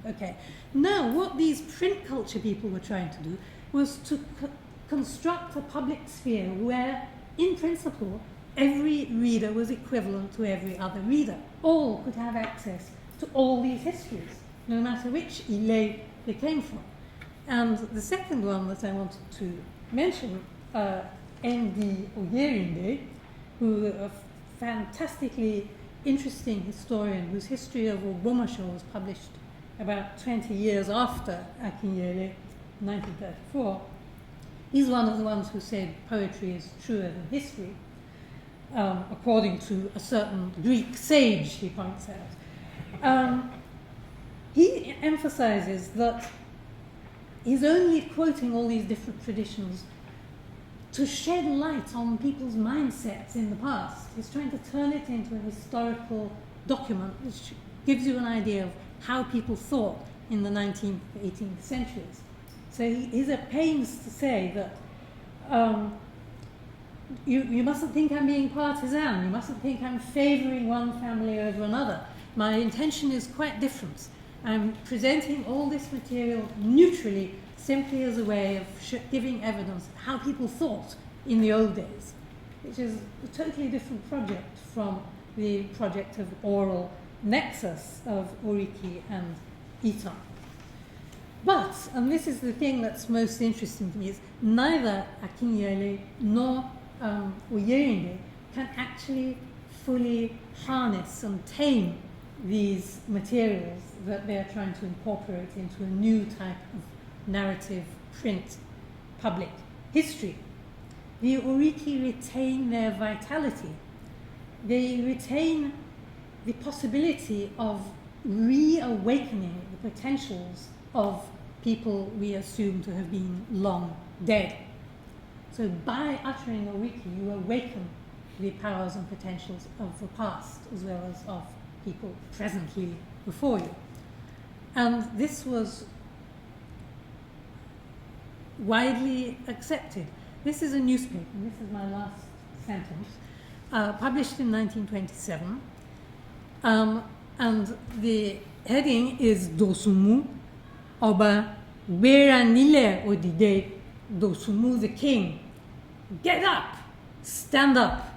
Speaker 2: Okay. Now, what these print culture people were trying to do was to construct a public sphere where, in principle, every reader was equivalent to every other reader. All could have access to all these histories, no matter which ile they came from. And the second one that I wanted to mention, N.D. Oyerinde, who a fantastically interesting historian whose history of Ogbomoso was published about 20 years after Akinyele, 1934, he's one of the ones who said poetry is truer than history, according to a certain Greek sage, he points out. He emphasizes that he's only quoting all these different traditions to shed light on people's mindsets in the past. He's trying to turn it into a historical document which gives you an idea of how people thought in the 19th, 18th centuries. So he's at pains to say that you mustn't think I'm being partisan, you mustn't think I'm favouring one family over another. My intention is quite different. I'm presenting all this material neutrally, simply as a way of giving evidence of how people thought in the old days, which is a totally different project from the project of oral nexus of Oriki and Ita. But, and this is the thing that's most interesting to me, is neither Akinyele nor Oyerinde can actually fully harness and tame these materials that they're trying to incorporate into a new type of narrative print public history. The Oriki retain their vitality. They retain the possibility of reawakening the potentials of people we assume to have been long dead. So by uttering Oriki, you awaken the powers and potentials of the past as well as of people presently before you. And this was widely accepted. This is a newspaper, and this is my last sentence, published in 1927. And the heading is Dosumu Oba Beranile Odide Dosumu the king. Get up! Stand up!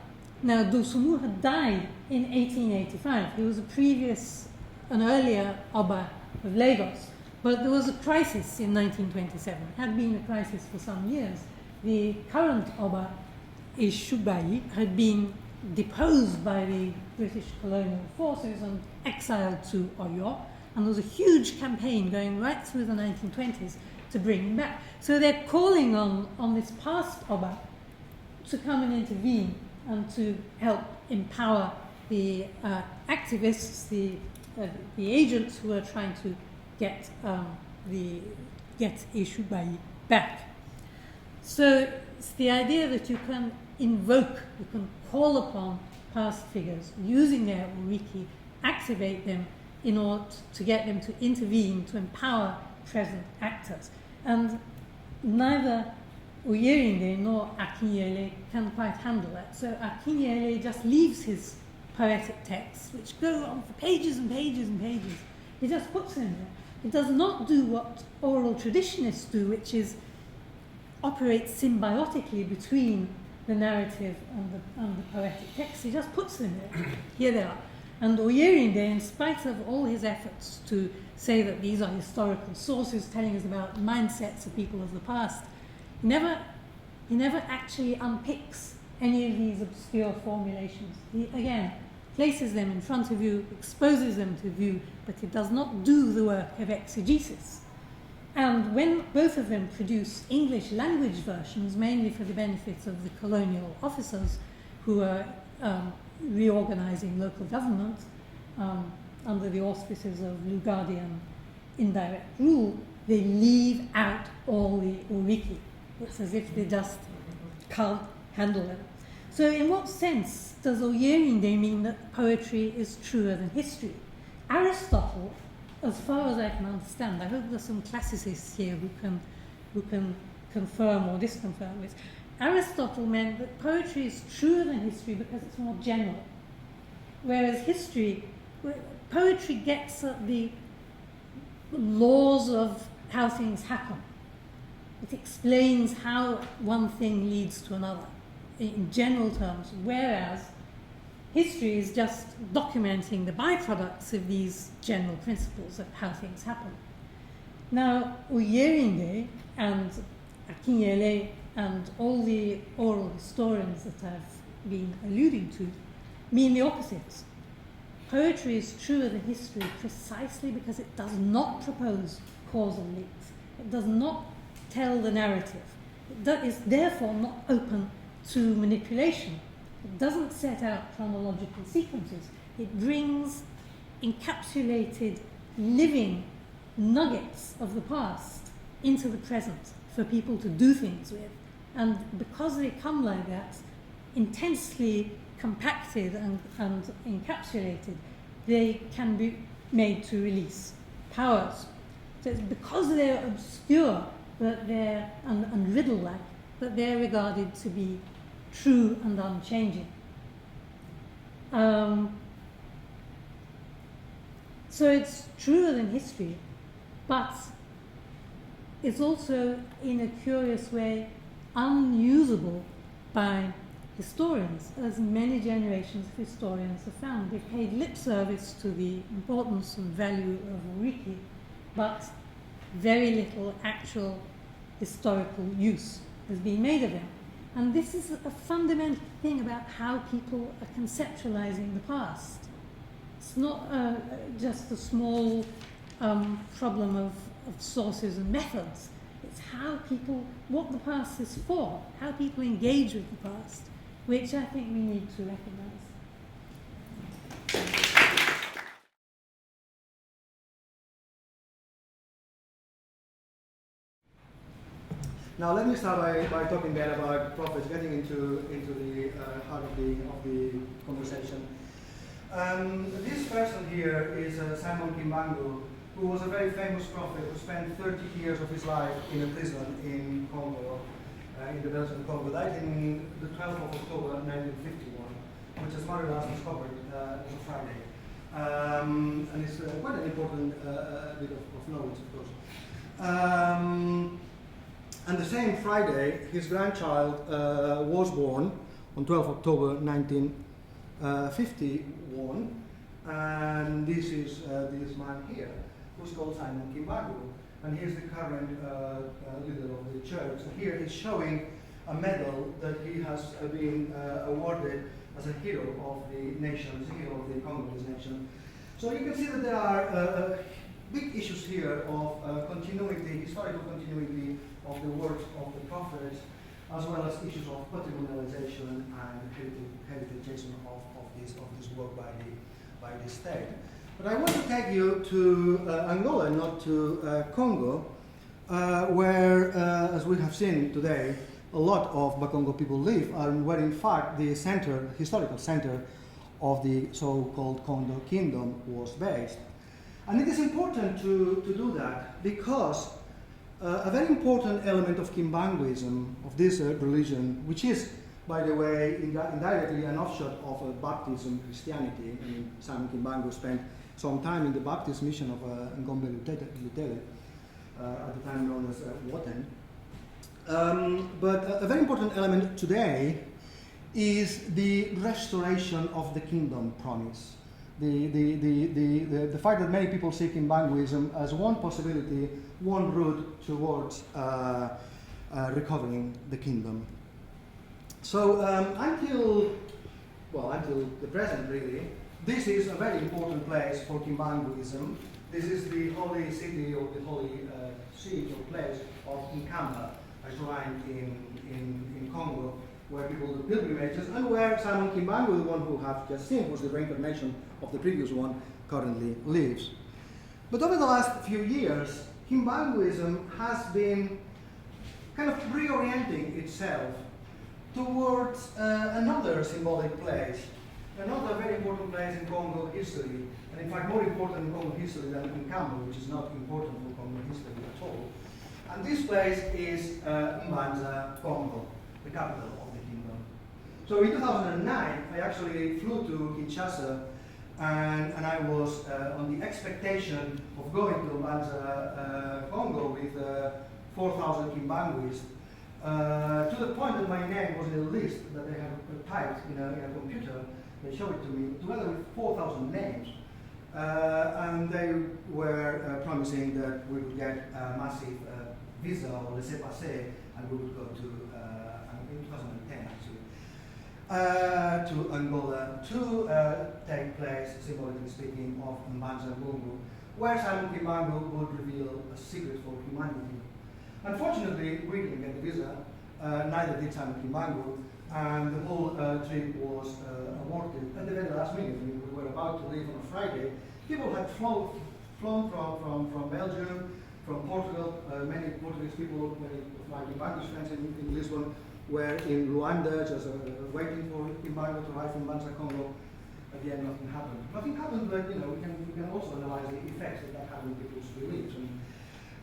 Speaker 2: Now, Dosumu had died in 1885. He was an earlier Oba of Lagos. But there was a crisis in 1927. It had been a crisis for some years. The current Oba, Ishubai, had been deposed by the British colonial forces and exiled to Oyo. And there was a huge campaign going right through the 1920s to bring him back. So they're calling on this past Oba to come and intervene and to help empower the activists, the agents who are trying to get Ishubai back. So it's the idea that you can invoke, you can call upon past figures using their Oriki, activate them in order to get them to intervene, to empower present actors. And neither Oyerinde nor Akinyele can quite handle that. So Akinyele just leaves his poetic texts, which go on for pages and pages and pages. He just puts them there. It does not do what oral traditionists do, which is operate symbiotically between the narrative and the poetic text. He just puts them there. Here they are. And Oyerinde, in spite of all his efforts to say that these are historical sources telling us about mindsets of people of the past, he never actually unpicks any of these obscure formulations. He, again, places them in front of you, exposes them to view, but it does not do the work of exegesis. And when both of them produce English language versions, mainly for the benefit of the colonial officers who are reorganizing local government under the auspices of Lugadian indirect rule, they leave out all the Oriki. It's as if they just can't handle it. So in what sense does Oyerinde mean that poetry is truer than history? Aristotle, as far as I can understand, I hope there's some classicists here who can confirm or disconfirm this. Aristotle meant that poetry is truer than history because it's more general. Whereas poetry gets at the laws of how things happen. It explains how one thing leads to another in general terms, whereas history is just documenting the byproducts of these general principles of how things happen. Now, Uyeringe and Akinyele and all the oral historians that I've been alluding to mean the opposite. Poetry is truer than history precisely because it does not propose causal links. It does not tell the narrative. It is therefore not open to manipulation. It doesn't set out chronological sequences. It brings encapsulated, living nuggets of the past into the present for people to do things with. And because they come like that, intensely compacted and encapsulated, they can be made to release powers. So it's because they're obscure that they're, and riddle-like, that they're regarded to be true and unchanging. So it's truer than history, but it's also, in a curious way, unusable by historians, as many generations of historians have found. They've paid lip service to the importance and value of Wiki, but very little actual historical use has been made of them. And this is a fundamental thing about how people are conceptualizing the past. It's not just a small problem of sources and methods. It's how people, what the past is for, how people engage with the past, which I think we need to recognize.
Speaker 4: Now let me start by talking then about prophets, getting into the heart of the conversation. This person here is Simon Kimbangu, who was a very famous prophet who spent 30 years of his life in a prison in Congo, in the Belgian Congo, died in the 12th of October 1951, which, as Marius discovered, was a Friday. And it's quite an important bit of knowledge, of course. And the same Friday, his grandchild was born on 12th October 1951, and this is this man here, who's called Simon Kimbangu, and he's the current leader of the church. And here he's showing a medal that he has been awarded as a hero of the nation, as a hero of the Congolese nation. So you can see that there are big issues here of continuity, historical continuity of the works of the prophets, as well as issues of patrimonialization and heritageization of this work by the state. But I want to take you to Angola, not to Congo, where, as we have seen today, a lot of Bakongo people live, and where in fact the center, historical center of the so-called Congo Kingdom was based. And it is important to do that because a very important element of Kimbanguism, of this religion, which is, by the way, indirectly an offshoot of Baptism Christianity. I mean, Simon Kimbangu spent some time in the Baptist mission of Ngombe Lutele, at the time known as Woten. But a very important element today is the restoration of the kingdom promise. The fact that many people see Kimbanguism as one possibility, one route towards recovering the kingdom. So until the present, really, this is a very important place for Kimbanguism. This is the holy city or the holy seat or place of Nkamba, a shrine in Congo, where people do pilgrimages, and where Simon Kimbangu, the one who have just seen, was the reincarnation of the previous one, currently lives. But over the last few years, Kimbanguism has been kind of reorienting itself towards another symbolic place, another very important place in Congo history, and in fact more important in Congo history than Nkamba, which is not important for Congo history at all. And this place is Mbanza, Congo. the capital of the kingdom. So in 2009, I actually flew to Kinshasa, and I was on the expectation of going to Mande, Congo with 4,000 Kimbanguis, to the point that my name was in a list that they had typed in a computer. They showed it to me, together with 4,000 names. And they were promising that we would get a massive visa or laissez-passer, and we would go to, in 2010 actually, to Angola to take place, symbolically speaking, of Mbanza Mungu, where Simon Kimbangu would reveal a secret for humanity. Unfortunately, we didn't get the visa, neither did Simon Kimbangu, and the whole trip was aborted at the very last minute. We were about to leave on a Friday. People had flown from Belgium, from Portugal. Many Portuguese people, many of my Kimbangu's friends in Lisbon, were in Rwanda, just waiting for Kimbangu to arrive from Mbanza, Congo. Again, nothing happened. Nothing happened, but you know, we can also analyze the effects that had on people's beliefs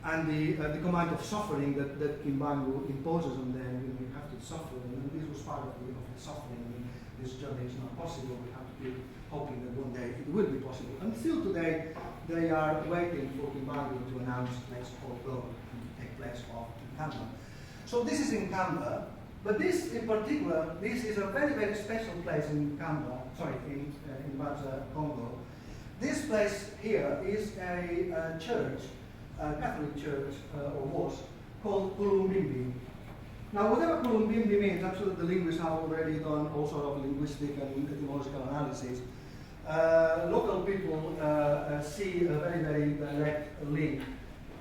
Speaker 4: and the kind of suffering that Kimbangu imposes on them. You have to suffer, and this was part of the suffering. I mean, this journey is not possible. We have to keep hoping that one day it will be possible. And still today, they are waiting for Kimbangu to announce let's all go and take place of Nkamba. So this is in Nkamba, but this in particular, this is a very, very special place in Nkamba, in Mbanza, Congo. This place here is a church, a Catholic church, or was, called Kulumbimbi. Now, whatever Kulumbimbi means, I'm sure that the linguists have already done all sort of linguistic and etymological analysis. Local people see a very, very direct link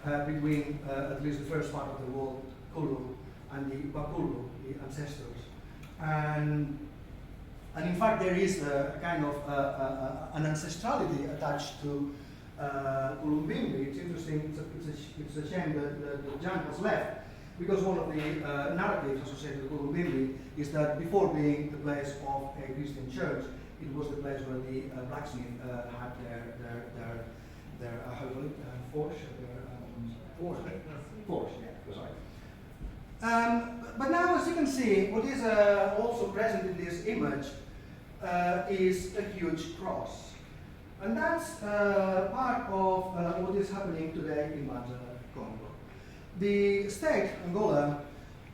Speaker 4: between at least the first part of the word, Kulu, and the Bakulu, the ancestors. And in fact, there is a kind of an ancestrality attached to Kulumbimbi. It's interesting, it's a shame that Jan has left, because one of the narratives associated with Kulumbimbi is that before being the place of a Christian church, it was the place where the blacksmith had their how do you call it, forge, yeah, sorry. But now, as you can see, what is also present in this image is a huge cross. And that's part of what is happening today in Mbanza, Congo. The state, Angola,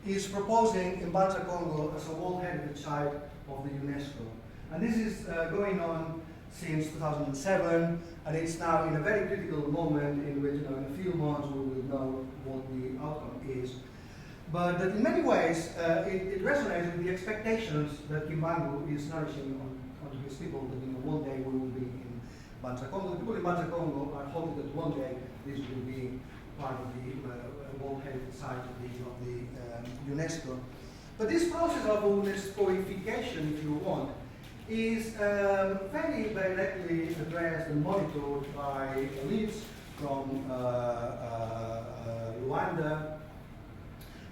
Speaker 4: is proposing Mbanza, Congo as a World Heritage Site of the UNESCO. And this is going on since 2007, and it's now in a very critical moment in which, in a few months, we will know what the outcome is. But that in many ways, it resonates with the expectations that Kimbangu is nourishing on his people, that one day we will be in Mbanza, Congo. The people in Mbanza, Congo are hoping that one day this will be part of the World Heritage Site of the UNESCO. But this process of UNESCOification, if you want, is very directly addressed and monitored by elites from Rwanda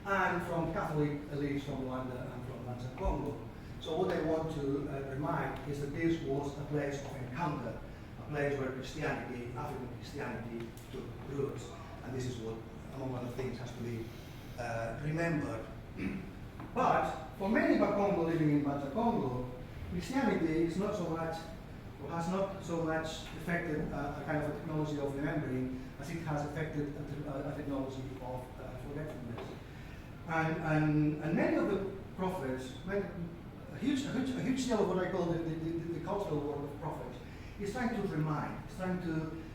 Speaker 4: and from Catholic elites from Rwanda and from Mbanza, Congo. So what they want to remind is that this was a place of encounter, a place where Christianity, African Christianity, took roots. And this is what, among other things, has to be remembered. But for many Bakongo living in Mbanza, Congo, Christianity is not so much, or has not so much affected a kind of a technology of remembering as it has affected a technology of forgetfulness. And many of the prophets, a huge deal of what I call the cultural work of prophets, is trying to remind, is trying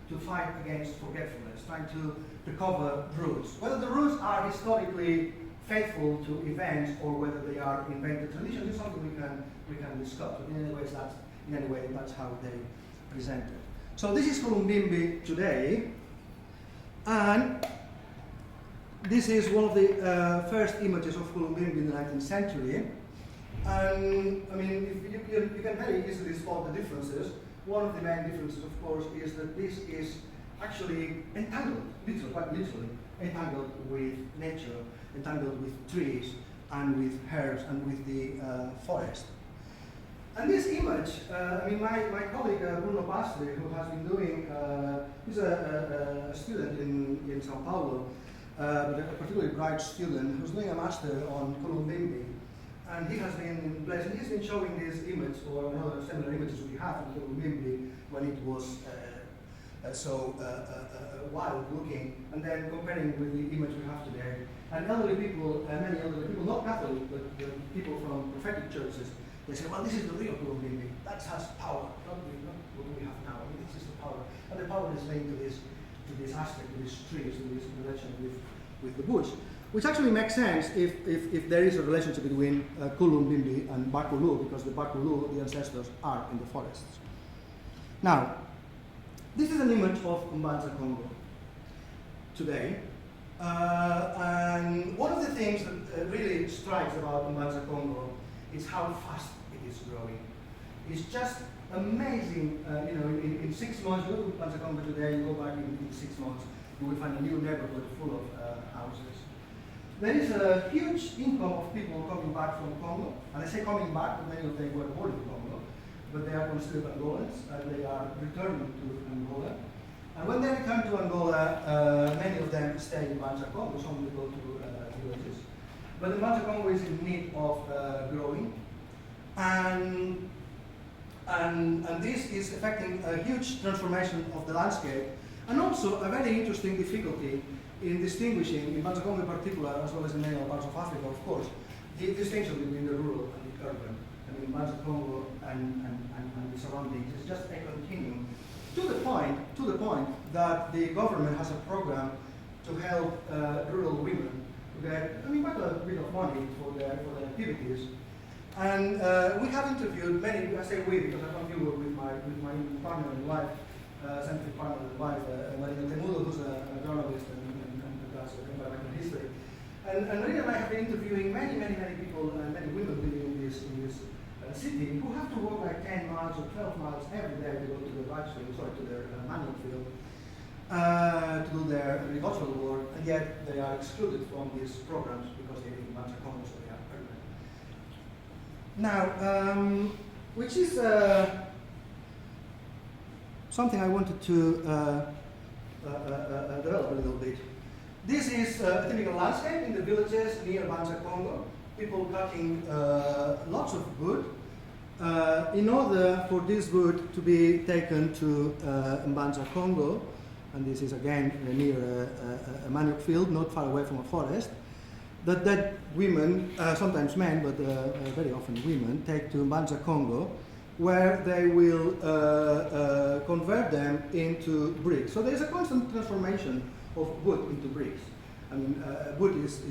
Speaker 4: to fight against forgetfulness, trying to recover roots. Whether the roots are historically faithful to events or whether they are invented traditions is something we can discuss. But in any way, that's how they present it. So this is Kulumbimbi today, and this is one of the first images of Kulumbimbi in the 19th century. And I mean, you can very easily spot the differences. One of the main differences, of course, is that this is actually entangled, quite literally, entangled with nature, entangled with trees and with herbs and with the forest. And this image, I mean, my colleague Bruno Pastre, who has been doing, he's a student in Sao Paulo, but a particularly bright student, who's doing a master on Kulumbimbi. and he has been in place, and he's been showing this image or another similar images we have in Mimbi when it was wild looking, and then comparing with the image we have today. And elderly people, many elderly people, not Catholic, but people from prophetic churches, they say, well, this is the real Mimbi. That has power, not what we have now. I mean, this is the power. And the power is linked to this aspect, to these trees, to this relation with the bush. Which actually makes sense if there is a relationship between Kulumbimbi and Bakulu, because the Bakulu, the ancestors, are in the forests. Now, this is an image of Mbanza Congo today. And one of the things that really strikes about Mbanza Congo is how fast it is growing. It's just amazing. In 6 months, you go to Mbanza Congo today, you go back in 6 months, you will find a new neighborhood full of houses. There is a huge income of people coming back from Congo, and I say coming back, but many of them were born in Congo, but they are considered Angolans, and they are returning to Angola. And when they return to Angola, many of them stay in Mbanza Congo, some will go to villages. But the Mbanza Congo is in need of growing, and this is affecting a huge transformation of the landscape, and also a very interesting difficulty in distinguishing, in Mbanza Congo in particular, as well as in many other parts of Africa, of course, the distinction between the rural and the urban. I mean, Mbanza Congo and the surroundings is just a continuum. To the point that the government has a program to help rural women to get, quite a bit of money for their activities. And we have interviewed many, I say we because I don't deal with my partner in life, scientific partner in life, Marina Temudo, who's a journalist and does environmental history. And Marina and I have been interviewing many people, many women living in this city who have to walk like 10 miles or 12 miles every day to go to the rice field, to their manual field, to do their agricultural work, and yet they are excluded from these programs because they live in Mbanza Congo, so they are urban. Now, which is something I wanted to develop a little bit. This is a typical landscape in the villages near Mbanza Congo. People cutting lots of wood in order for this wood to be taken to Mbanza Congo, and this is again near a manioc field, not far away from a forest, that women, sometimes men, but very often women, take to Mbanza Congo, where they will convert them into bricks. So there is a constant transformation of wood into bricks. I mean, wood is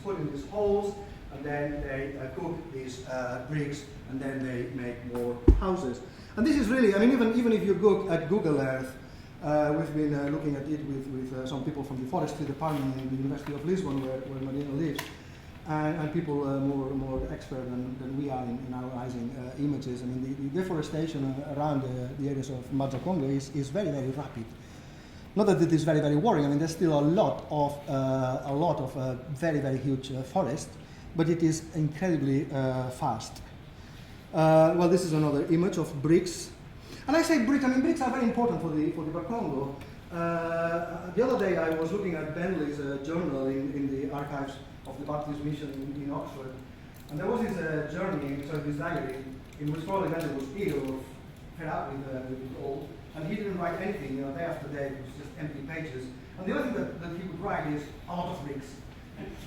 Speaker 4: put in these holes, and then they cook these bricks, and then they make more houses. And this is really, I mean, even if you go at Google Earth, we've been looking at it with some people from the forestry department in the University of Lisbon, where Marina lives, and people more expert than we are in analyzing images. I mean, the deforestation around the areas of Mbanza Congo is very rapid. Not that it is very worrying. I mean, there's still a lot of very huge forest, but it is incredibly fast. Well, this is another image of bricks. And I say bricks, I mean, bricks are very important for the Congo. The other day I was looking at Bentley's journal in the archives of the Baptist Mission in Oxford. And there was this journey, this diary, in which probably Bentley was ill or fed up with it all. And he didn't write anything, day after day, it was just empty pages. And the only thing that he would write is a lot of bricks.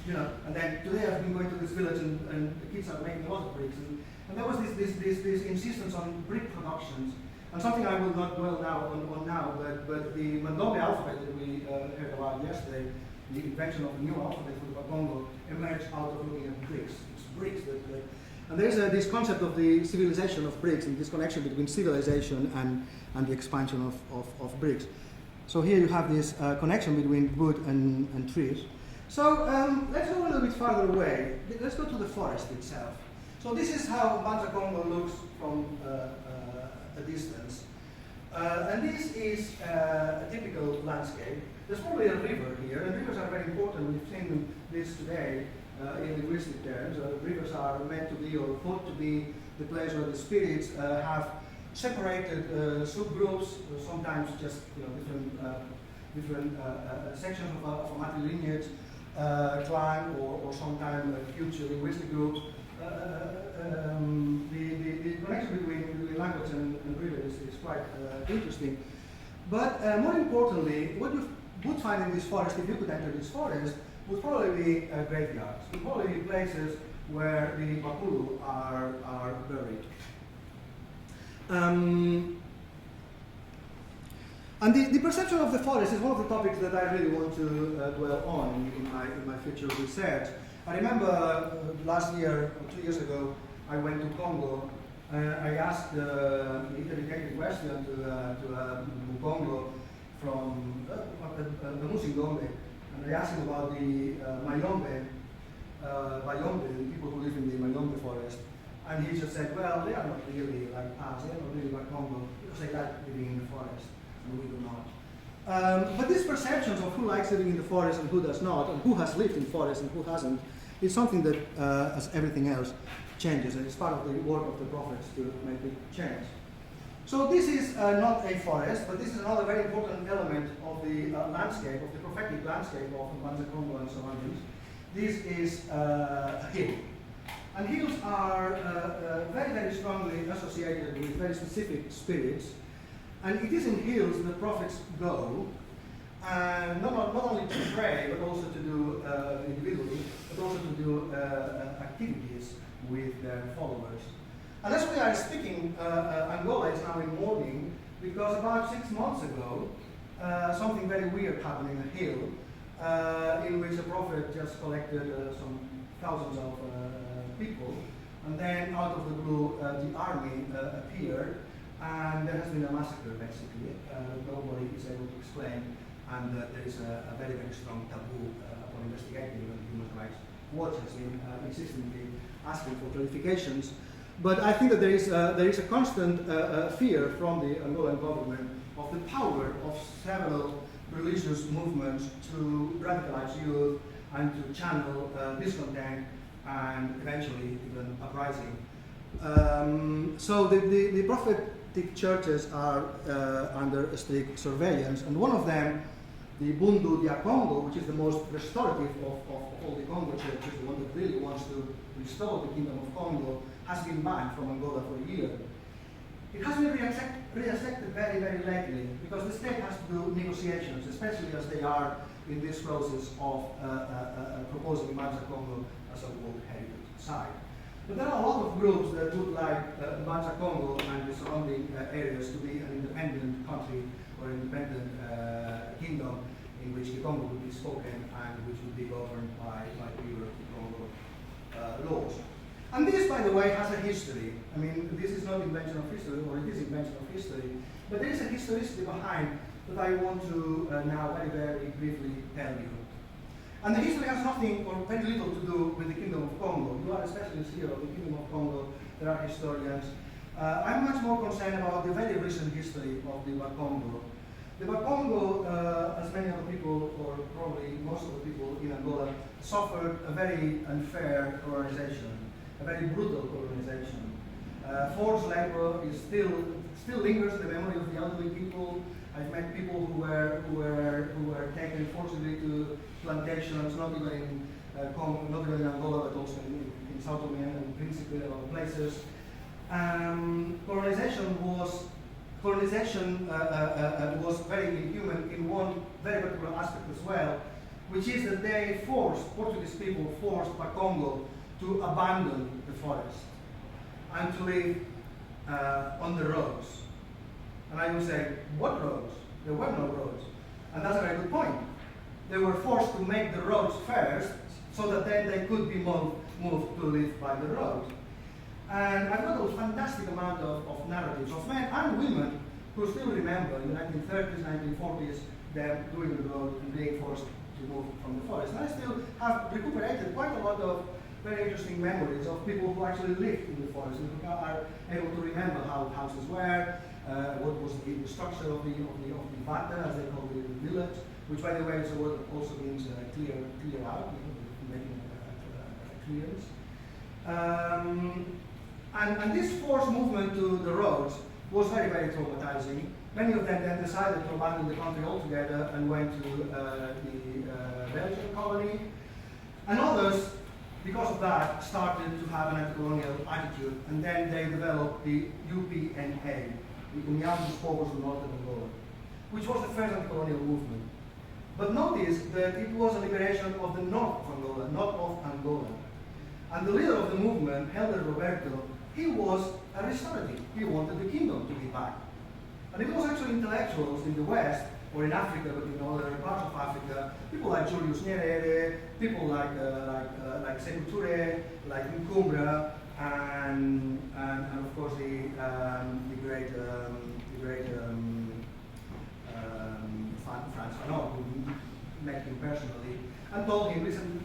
Speaker 4: And then today I've been going to this village and the kids are making a lot of bricks. And there was this insistence on brick productions. And something I will not dwell on now, but the Mande alphabet that we heard about yesterday, the invention of a new alphabet for the Congo, emerged out of looking at bricks. It's bricks that and there's this concept of the civilization of bricks and this connection between civilization and the expansion of bricks. So here you have this connection between wood and trees. So let's go a little bit farther away. Let's go to the forest itself. So this is how Mbanza Congo looks from a distance. And this is a typical landscape. There's probably a river here, and rivers are very important. We've seen this today in linguistic terms. Rivers are meant to be, or thought to be, the place where the spirits have separated subgroups, sometimes just different sections of a matrilineage clan, or sometimes huge linguistic groups, the connection between language and river is quite interesting. But more importantly, what you would find in this forest, if you could enter this forest, would probably be graveyards, would probably be places where the Bakulu are buried. And the perception of the forest is one of the topics that I really want to dwell on in my future research. I remember last year or 2 years ago, I went to Congo. I asked the educated question to Congo from the Musingombe, and I asked him about the Mayombe, the people who live in the Mayombe forest. And he just said, well, they are not really like us, they are not really like Congo, because they like living in the forest, and we do not. But these perceptions of who likes living in the forest and who does not, and who has lived in forest and who hasn't, is something that, as everything else, changes, and it's part of the work of the prophets to make it change. So this is not a forest, but this is another very important element of the landscape, of the prophetic landscape of Mande, Congo and surroundings. This is a hill. And hills are very, very strongly associated with very specific spirits. And it is in hills that prophets go, and not only to pray, but also to do individually, but also to do activities with their followers. And as we are speaking, Angola is now in mourning, because about 6 months ago, something very weird happened in a hill, in which a prophet just collected some thousands of people, and then out of the blue, the army appeared, and there has been a massacre, basically. Nobody is able to explain, and there is a very, very strong taboo upon investigating. Even Human Rights Watch has been insistently asking for clarifications. But I think that there is a constant fear from the Angolan government of the power of several religious movements to radicalize youth and to channel discontent and eventually even uprising. So the prophetic churches are under strict surveillance, and one of them, the Bundu dia Congo, which is the most restorative of all the Congo churches, the one that really wants to restore the Kingdom of Congo, has been banned from Angola for a year. It has been reaccepted very, very lately, because the state has to do negotiations, especially as they are in this process of proposing Mande Congo as a World Heritage Site. But there are a lot of groups that would like Mande Congo and the surrounding areas to be an independent country or an independent kingdom in which the Congo would be spoken and which would be governed by pure Congo laws. And this, by the way, has a history. I mean, this is not invention of history, or it is invention of history, but there is a historicity behind that I want to now very, very briefly tell you. And the history has nothing or very little to do with the Kingdom of Congo. You are a specialist here of the Kingdom of Congo, there are historians. I'm much more concerned about the very recent history of the Congo. The Congo, as many other people, or probably most of the people in Angola, suffered a very unfair colonization, a very brutal colonization. Forced labor is still lingers in the memory of the elderly people. I've met people who were taken forcibly to plantations, not even in Congo, not even in Angola, but also in South Tome and Principe and other places. Colonization was very inhuman in one very particular aspect as well, which is that they Portuguese people forced Congo to abandon the forest and to live on the roads. And I would say, what roads? There were no roads. And that's a very good point. They were forced to make the roads first, so that then they could be moved to live by the road. And I've got a fantastic amount of narratives of men and women who still remember in the 1930s, 1940s, them doing the road and being forced to move from the forest. And I still have recuperated quite a lot of very interesting memories of people who actually lived in the forest and who are able to remember how houses were, what was the structure of the vata, as they call the village, which, by the way, is a word that also means clear out, making a clearance. And this forced movement to the roads was very, very traumatizing. Many of them then decided to abandon the country altogether and went to the Belgian colony. And others because of that, started to have an anti-colonial attitude, and then they developed the UPNA, the União dos Povos do Norte de Angola, which was the first anti-colonial movement. But notice that it was a liberation of the north of Angola, not of Angola. And the leader of the movement, Elder Roberto, he was a restorative. He wanted the kingdom to be back. And it was actually intellectuals in the West, or in Africa, but in other parts of Africa, people like Julius Nyerere, people like Sekou Touré, like Nkumbra, and of course the great Frans Fanon, who met him personally, and told him, listen,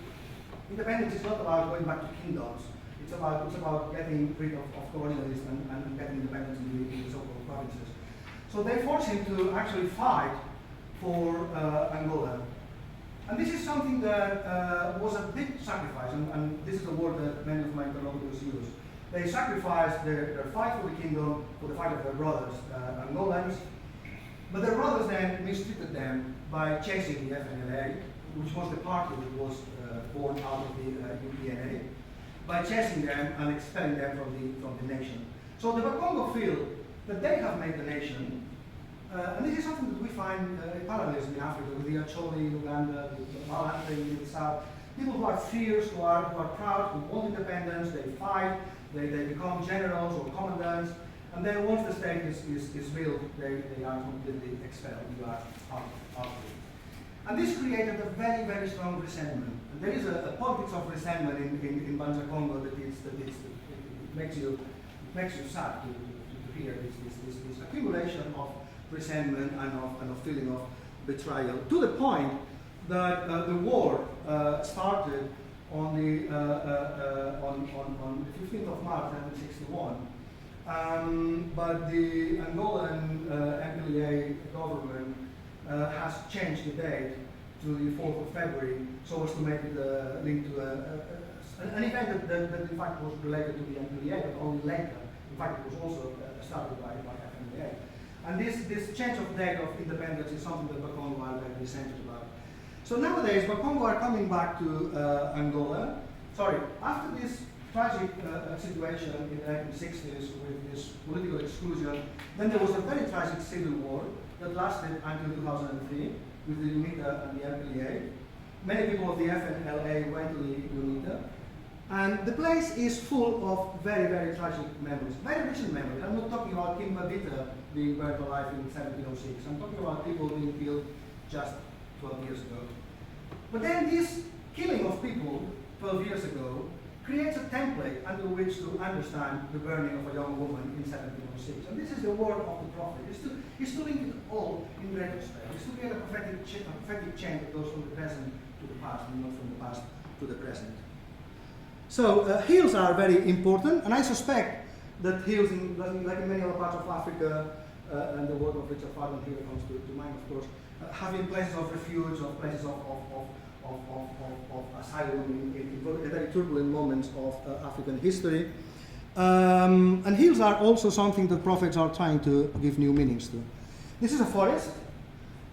Speaker 4: independence is not about going back to kingdoms. It's about getting rid of colonialism and getting independence in the so-called provinces. So they forced him to actually fight for Angola. And this is something that was a big sacrifice, and this is a word that many of my interlocutors use. They sacrificed their fight for the kingdom for the fight of their brothers, Angolans, but their brothers then mistreated them by chasing the FNLA, which was the party that was born out of the UPNA, by chasing them and expelling them from the nation. So the Bakongo feel that they have made the nation, and this is something that we find parallelism in Africa with the Acholi in Uganda, the Malante in the south. People who are fierce, who are proud, who want independence, they fight, they become generals or commandants, and then once the state is built, they are completely expelled. You are out of it. And this created a very, very strong resentment. And there is a politics of resentment in Banza Congo that it makes you sad to hear this accumulation of resentment and of feeling of betrayal, to the point that the war started on the 15th of March 1961. But the Angolan MPLA government has changed the date to the 4th of February so as to make it linked to an event that in fact was related to the MPLA, but only later. In fact, it was also started by FNLA. And this change of date of independence is something that Bakongo are very resented about. So nowadays, Bakongo are coming back to Angola. Sorry, after this tragic situation in the 1960s with this political exclusion, then there was a very tragic civil war that lasted until 2003 with the UNITA and the MPLA. Many people of the FNLA went to the UNITA. And the place is full of very, very tragic memories, very recent memories. I'm not talking about Kimba Vita being burned alive in 1706. I'm talking about people being killed just 12 years ago. But then this killing of people 12 years ago creates a template under which to understand the burning of a young woman in 1706. And this is the word of the prophet. It's to link it all in retrospect. It's to create a prophetic chain that goes from the present to the past, and not from the past to the present. So hills are very important, and I suspect that hills, like in many other parts of Africa, and the work of Richard Farden here comes to mind, of course, have been places of refuge, or places of asylum in very turbulent moments of African history. And hills are also something that prophets are trying to give new meanings to. This is a forest,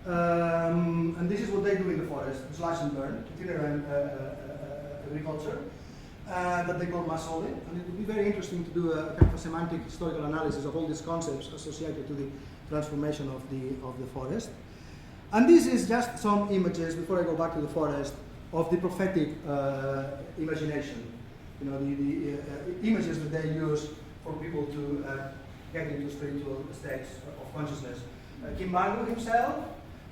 Speaker 4: and this is what they do in the forest: slash and burn, itinerant agriculture. That they call masole, and it would be very interesting to do a kind of a semantic historical analysis of all these concepts associated to the transformation of the forest. And this is just some images, before I go back to the forest, of the prophetic imagination. You know, the images that they use for people to get into spiritual states of consciousness. Kimbangu himself,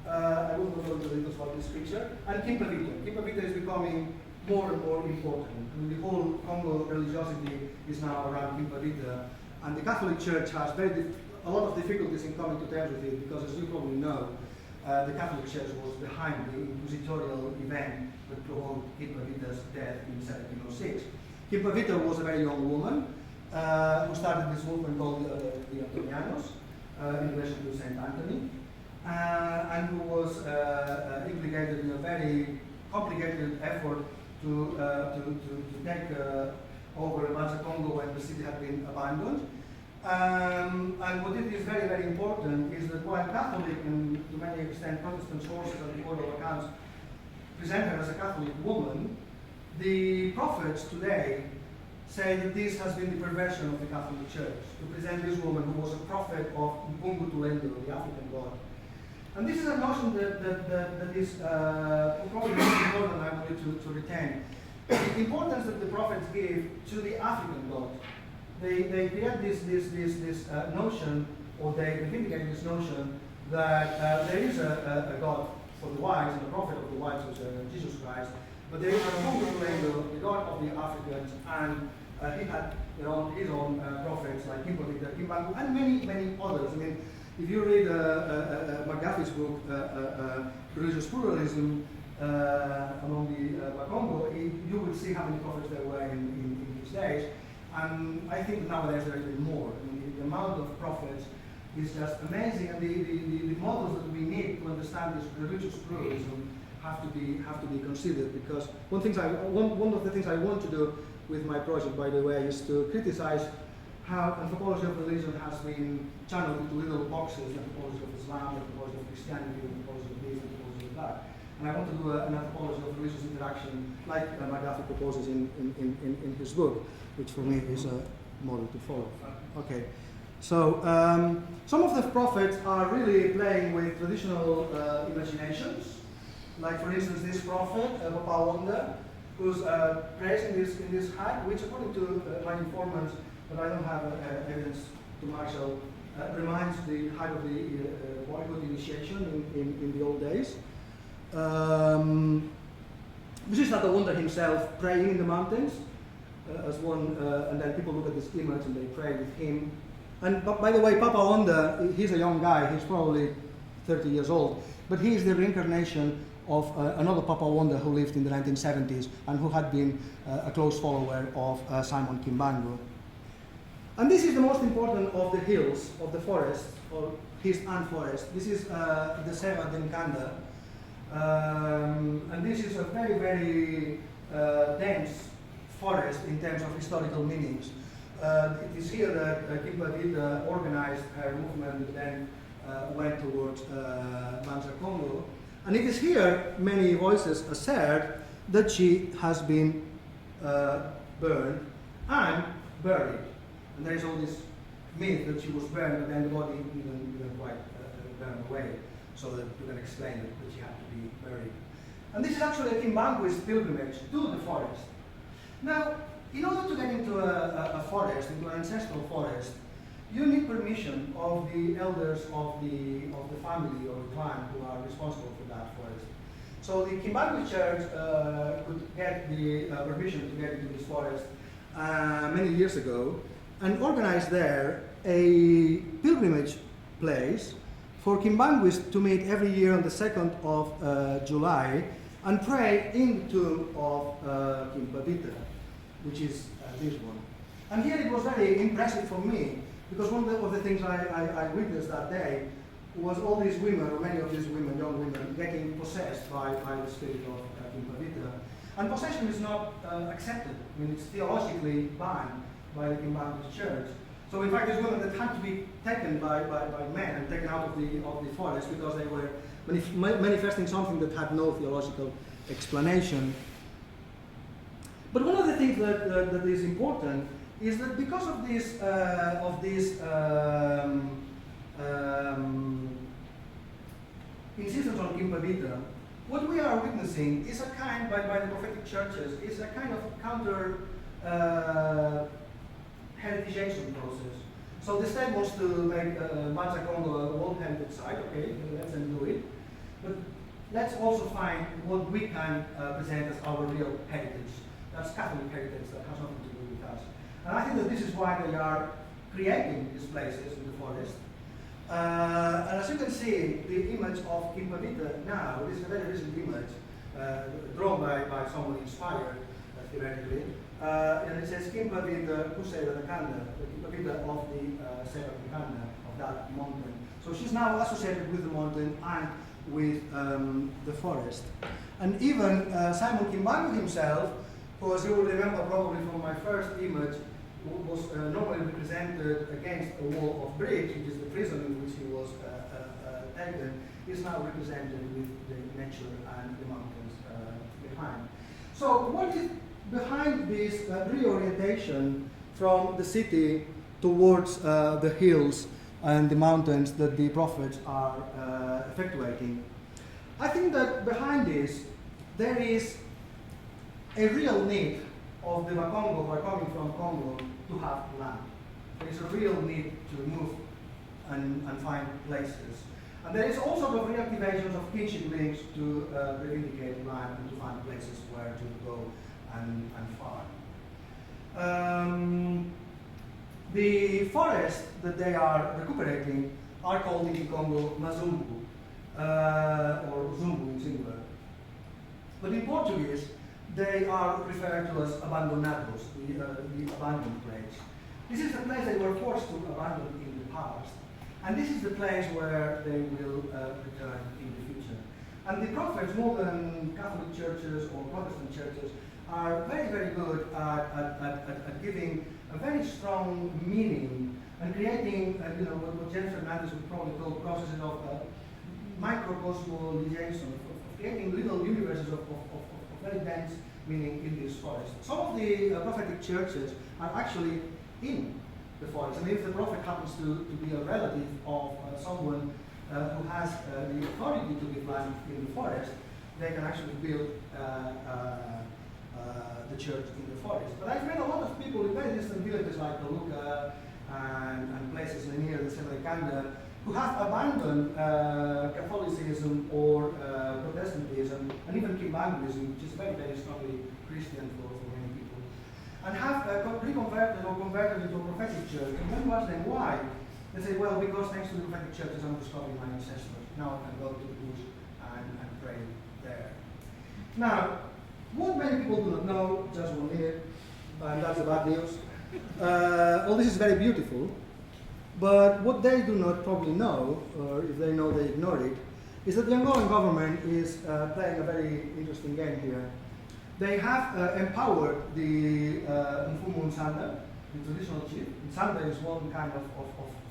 Speaker 4: I will not go into details about this picture, and Kimpavita. Kimpavita is becoming more and more important. I mean, the whole Congo religiosity is now around Kimpavita, and the Catholic Church has a lot of difficulties in coming to terms with it, because as you probably know, the Catholic Church was behind the inquisitorial event that provoked Kimpavita's death in 1706. Kimpavita was a very young woman who started this movement called the Antonianos in relation to Saint Anthony, and who was implicated in a very complicated effort to take over Banza Congo when the city had been abandoned. And what it is very, very important is that while Catholic and to many extent Protestant sources and the oral accounts present her as a Catholic woman, the prophets today say that this has been the perversion of the Catholic Church, to present this woman who was a prophet of Mpungu Tulendo, the African god. And this is a notion that is probably more important than I wanted to retain. The importance that the prophets give to the African god. They create this notion, or they vindicate this notion, that there is a God for the whites and a prophet of the whites, which is Jesus Christ, but there is a Congo River, the God of the Africans, and he had his own prophets like Kimbangu, and many others. I mean, if you read McGuffey's book, Religious Pluralism among the Congo, you will see how many prophets there were in his days. And I think nowadays there is even more. I mean, the amount of prophets is just amazing, and the models that we need to understand this religious pluralism have to be considered. Because one of the things I want to do with my project, by the way, is to criticize how anthropology of religion has been channeled into little boxes: anthropology of Islam, anthropology of Christianity, anthropology of this, anthropology of that. And I want to do an anthropology of religious interaction, like McGuffey proposes in his book, which for me is a model to follow. Okay, so some of the prophets are really playing with traditional imaginations, like for instance this prophet, Papa Wonder, who's praised in this hut, which according to my informants, but I don't have evidence to marshal, reminds the height of the boyhood initiation in the old days. This is not the Wonder himself praying in the mountains, as one, and then people look at this image and they pray with him. And by the way, Papa Wonder, he's a young guy, he's probably 30 years old, but he is the reincarnation of another Papa Wonder who lived in the 1970s and who had been a close follower of Simon Kimbangu. And this is the most important of the hills, of the forest, or hills and forest. This is the Serra de Nkanda. And this is a very, very dense forest in terms of historical meanings. It is here that Kimbangu organized her movement and then went towards Congo. And it is here many voices assert that she has been burned and buried. And there is all this myth that she was burned, but then the body didn't quite burn away, so that you can explain that she had to be buried. And this is actually a Kimbangu's pilgrimage to the forest. Now, in order to get into a forest, into an ancestral forest, you need permission of the elders of the family or the clan who are responsible for that forest. So the Kimbangu Church could get the permission to get into this forest many years ago, and organized there a pilgrimage place for Kimbanguis to meet every year on the 2nd of July and pray in the tomb of Kimbabita, which is this one. And here it was very impressive for me, because one of the things I witnessed that day was all these women, or many of these women, young women, getting possessed by the spirit of Kimbabita. And possession is not accepted. I mean, it's theologically banned by the Kimbangu Church. So in fact, these women that had to be taken by men and taken out of the forest because they were manifesting something that had no theological explanation. But one of the things that is important is that because of this insistence on Kimbabita, what we are witnessing is a kind, by the prophetic churches, is a kind of counter heritization process. So the state wants to make Congo a World Heritage Site, okay, let's do it. But let's also find what we can present as our real heritage. That's Catholic heritage that has nothing to do with us. And I think that this is why they are creating these places in the forest. And as you can see, the image of Kimbabita now, this is a very recent image, drawn by someone inspired, theoretically. And it says Kimbabita Kusera Nakanda, the Kimbabita of the Serra Nakanda, of that mountain. So she's now associated with the mountain and with the forest. And even Simon Kimbangu himself, who, as you will remember probably from my first image, was normally represented against a wall of bricks, which is the prison in which he was taken, is now represented with the nature and the mountains behind. So what is behind this reorientation from the city towards the hills and the mountains that the prophets are effectuating? I think that behind this there is a real need of the Bakongo who are coming from Congo to have land. There is a real need to move and find places. And there is also the reactivations of kinship links to reivindicate land and to find places where to go and farm. The forests that they are recuperating are called in Congo Mazumbu, or Zumbu in singular. But in Portuguese, they are referred to as abandonados, the abandoned place. This is the place they were forced to abandon in the past, and this is the place where they will return in the future. And the prophets, more than Catholic churches or Protestant churches, are very, very good at giving a very strong meaning and creating, what James Fernandez would probably call processes of microcosmolization, of creating little universes of very dense meaning in this forest. Some of the prophetic churches are actually in the forest. And if the prophet happens to be a relative of someone who has the authority to give land in the forest, they can actually build the church in the forest. But I've met a lot of people in very distant villages like Toluca and places near the Civilisation who have abandoned Catholicism or Protestantism and even Kimbanguism, which is very, very strongly Christian for many people, and have reconverted or converted into a prophetic church. And when you ask them why, they say, well, because thanks to the prophetic churches I'm discovering my ancestors. Now I can go to the bush and pray there. Now, what many people do not know, just 1 minute, and that's the bad news. All this is very beautiful, but what they do not probably know, or if they know they ignore it, is that the Angolan government is playing a very interesting game here. They have empowered the Mfumu Nsanda, the traditional chief. Nsanda is one kind of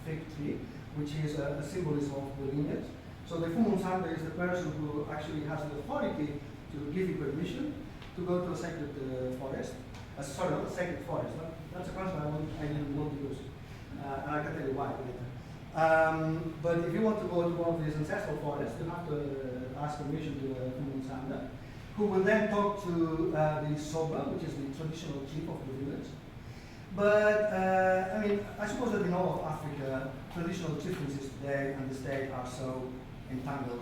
Speaker 4: fig tree, which is a symbolism of the lineage. So the Mfumu Nsanda is the person who actually has the authority to give you permission to go to a sacred forest. Sorry, not a sacred forest. That's a concept I didn't want to use. And I can tell you why later. But if you want to go to one of these ancestral forests, you have to ask permission to the Mfumu Nsanda, who will then talk to the Soba, which is the traditional chief of the village. But, I suppose that in all of Africa, traditional chieftaincies today and the state are so entangled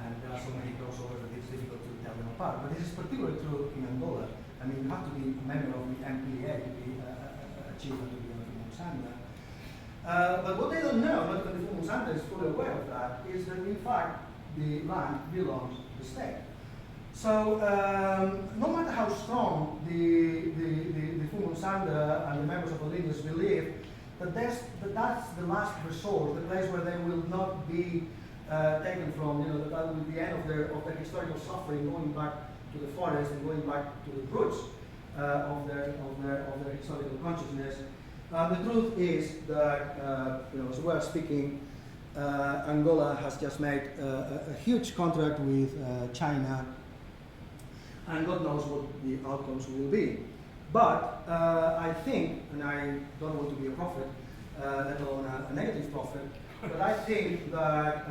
Speaker 4: and there are so many crossovers that it's difficult to tell them apart. But this is particularly true in Angola. You have to be a member of the MPA to be a chief and to be a Mfumu Nsanda. But what they don't know, not that the Mfumu Nsanda is fully aware of that, is that in fact the land belongs to the state. So no matter how strong the Mfumu Nsanda and the members of the lineage believe that that's the last resort, the place where they will not be taken from, that will be the end of their historical suffering, going back to the forest and going back to the roots of their historical consciousness. The truth is that, as we are speaking, Angola has just made a huge contract with China, and God knows what the outcomes will be. But I think, and I don't want to be a prophet, let alone a negative prophet, but I think that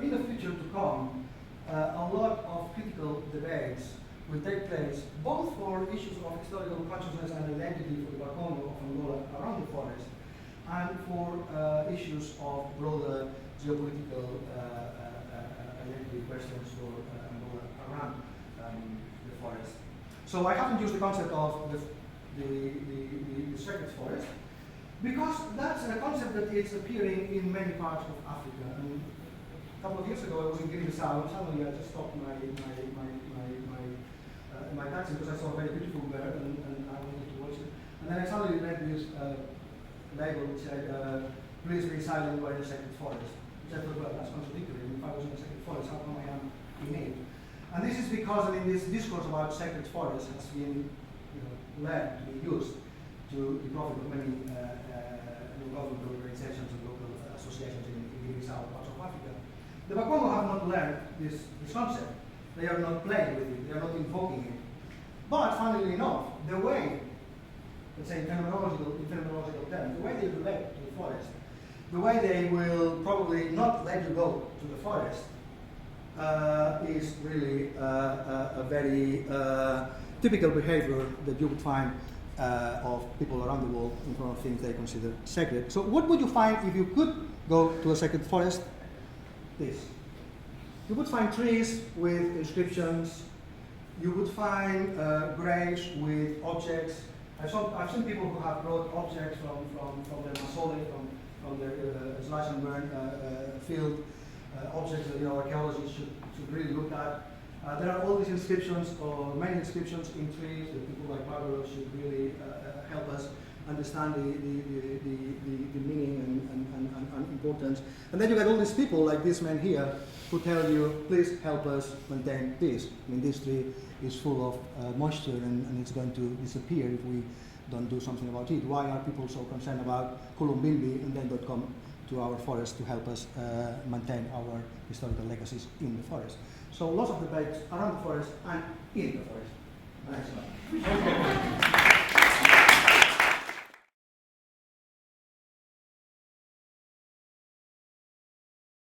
Speaker 4: in the future to come, a lot of critical debates will take place, both for issues of historical consciousness and identity for the Bakongo of Angola around the forest, and for issues of broader geopolitical identity questions for Angola around the forest. So I haven't used the concept of the sacred forest, because that's a concept that is appearing in many parts of Africa. And a couple of years ago I was in Guinea-Bissau, and suddenly I just stopped my taxi because I saw a very beautiful bird and I wanted to watch it. And then I suddenly read this label which said, please be silent, we're in a sacred forest. Which I thought, well, that's contradictory. If I was in a sacred forest, how come I am in it? And this is because this discourse about sacred forests has been led to be used to the profit of many government organizations and local associations in Guinea-Bissau parts of Africa. The Bakongo have not learned this concept. They are not playing with it. They are not invoking it. But funnily enough, the way, let's say in phenomenological terms, the way they relate to the forest, the way they will probably not let you go to the forest is really a very typical behavior that you would find of people around the world in front of things they consider sacred. So what would you find if you could go to a sacred forest? This. You would find trees with inscriptions. You would find graves with objects. I've seen people who have brought objects from their masole, from their slash and burn field, objects that archaeologists should really look at. There are all these inscriptions, or many inscriptions in trees that people like Barbaro should really help us understand the meaning and importance. And then you get all these people like this man here who tell you, please help us maintain this. I mean, this tree is full of moisture and it's going to disappear if we don't do something about it. Why are people so concerned about Kulumbimbi and then don't come to our forest to help us maintain our historical legacies in the forest? So lots of debates around the forest and in the forest. Next slide.